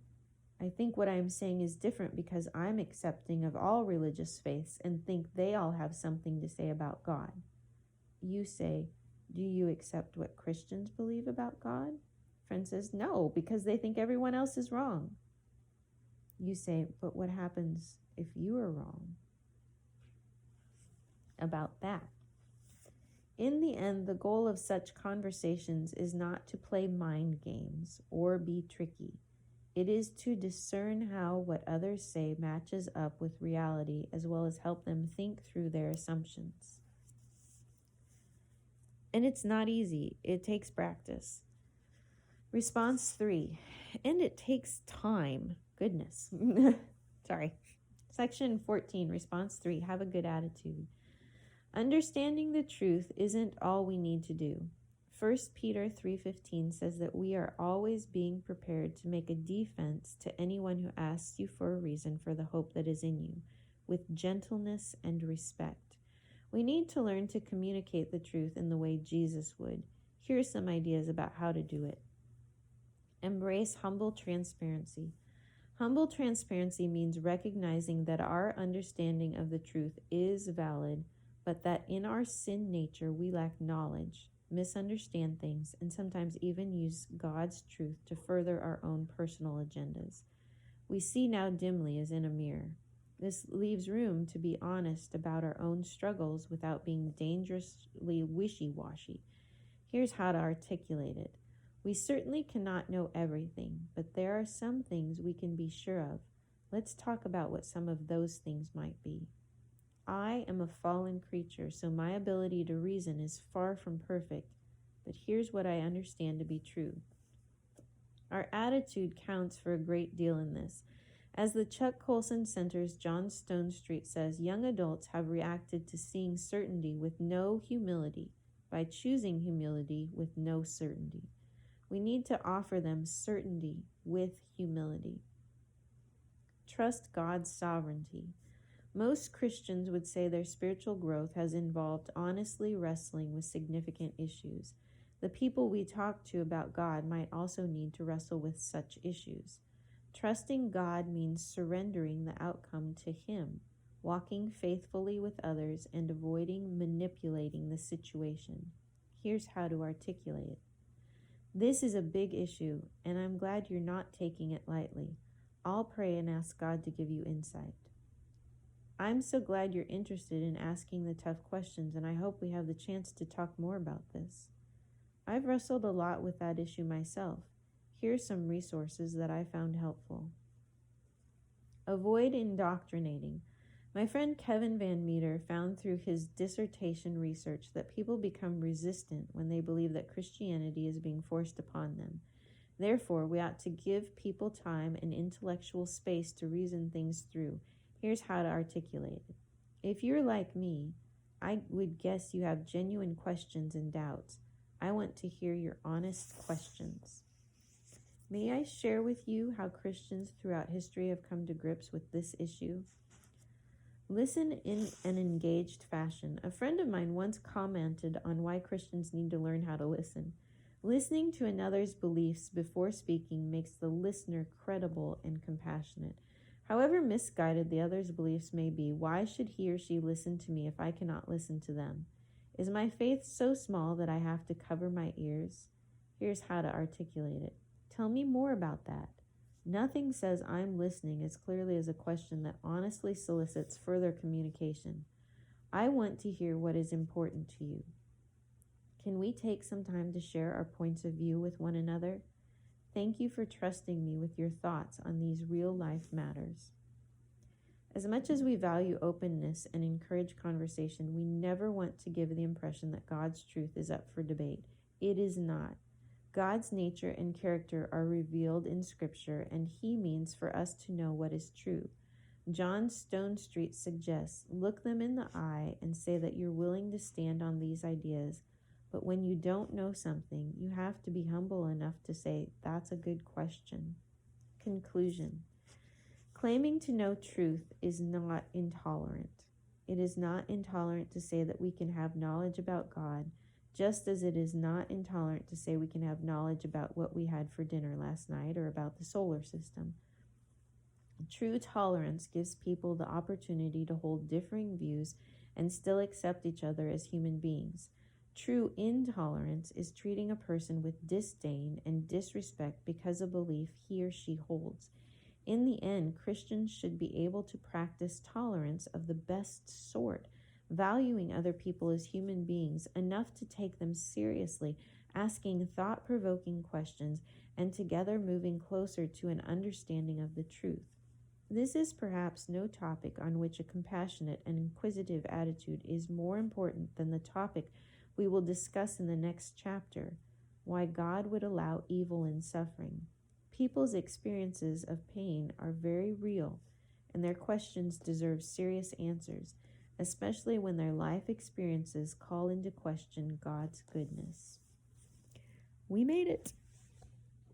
I think what I'm saying is different because I'm accepting of all religious faiths and think they all have something to say about God." You say, "Do you accept what Christians believe about God?" Friend says, "No, because they think everyone else is wrong." You say, "But what happens if you are wrong about that?" In the end, the goal of such conversations is not to play mind games or be tricky. It is to discern how what others say matches up with reality as well as help them think through their assumptions. And it's not easy. It takes practice. Response 3. And it takes time. Goodness. Sorry. Section 14, Response 3. Have a good attitude. Understanding the truth isn't all we need to do. 1 Peter 3:15 says that we are always being prepared to make a defense to anyone who asks you for a reason for the hope that is in you, with gentleness and respect. We need to learn to communicate the truth in the way Jesus would. Here are some ideas about how to do it. Embrace humble transparency. Humble transparency means recognizing that our understanding of the truth is valid, but that in our sin nature we lack knowledge, misunderstand things, and sometimes even use God's truth to further our own personal agendas. We see now dimly as in a mirror. This leaves room to be honest about our own struggles without being dangerously wishy-washy. Here's how to articulate it. We certainly cannot know everything, but there are some things we can be sure of. Let's talk about what some of those things might be. I am a fallen creature, so my ability to reason is far from perfect, but here's what I understand to be true. Our attitude counts for a great deal in this. As the Chuck Colson Center's John Stone Street says, young adults have reacted to seeing certainty with no humility by choosing humility with no certainty. We need to offer them certainty with humility. Trust God's sovereignty. Most Christians would say their spiritual growth has involved honestly wrestling with significant issues. The people we talk to about God might also need to wrestle with such issues. Trusting God means surrendering the outcome to Him, walking faithfully with others, and avoiding manipulating the situation. Here's how to articulate it. This is a big issue, and I'm glad you're not taking it lightly. I'll pray and ask God to give you insight. I'm so glad you're interested in asking the tough questions, and I hope we have the chance to talk more about this. I've wrestled a lot with that issue myself. Here's some resources that I found helpful. Avoid indoctrinating. My friend Kevin Van Meter found through his dissertation research that people become resistant when they believe that Christianity is being forced upon them. Therefore, we ought to give people time and intellectual space to reason things through. Here's how to articulate it. If you're like me, I would guess you have genuine questions and doubts. I want to hear your honest questions. May I share with you how Christians throughout history have come to grips with this issue? Listen in an engaged fashion. A friend of mine once commented on why Christians need to learn how to listen. Listening to another's beliefs before speaking makes the listener credible and compassionate. However misguided the other's beliefs may be, why should he or she listen to me if I cannot listen to them? Is my faith so small that I have to cover my ears? Here's how to articulate it. Tell me more about that. Nothing says I'm listening as clearly as a question that honestly solicits further communication. I want to hear what is important to you. Can we take some time to share our points of view with one another? Thank you for trusting me with your thoughts on these real-life matters. As much as we value openness and encourage conversation, we never want to give the impression that God's truth is up for debate. It is not. God's nature and character are revealed in Scripture, and He means for us to know what is true. John Stonestreet suggests, look them in the eye and say that you're willing to stand on these ideas, but when you don't know something, you have to be humble enough to say, that's a good question. Conclusion. Claiming to know truth is not intolerant. It is not intolerant to say that we can have knowledge about God, just as it is not intolerant to say we can have knowledge about what we had for dinner last night or about the solar system. True tolerance gives people the opportunity to hold differing views and still accept each other as human beings. True intolerance is treating a person with disdain and disrespect because of a belief he or she holds. In the end, Christians should be able to practice tolerance of the best sort, valuing other people as human beings enough to take them seriously, asking thought-provoking questions, and together moving closer to an understanding of the truth. This is perhaps no topic on which a compassionate and inquisitive attitude is more important than the topic we will discuss in the next chapter, why God would allow evil and suffering. People's experiences of pain are very real, and their questions deserve serious answers, especially when their life experiences call into question God's goodness. We made it.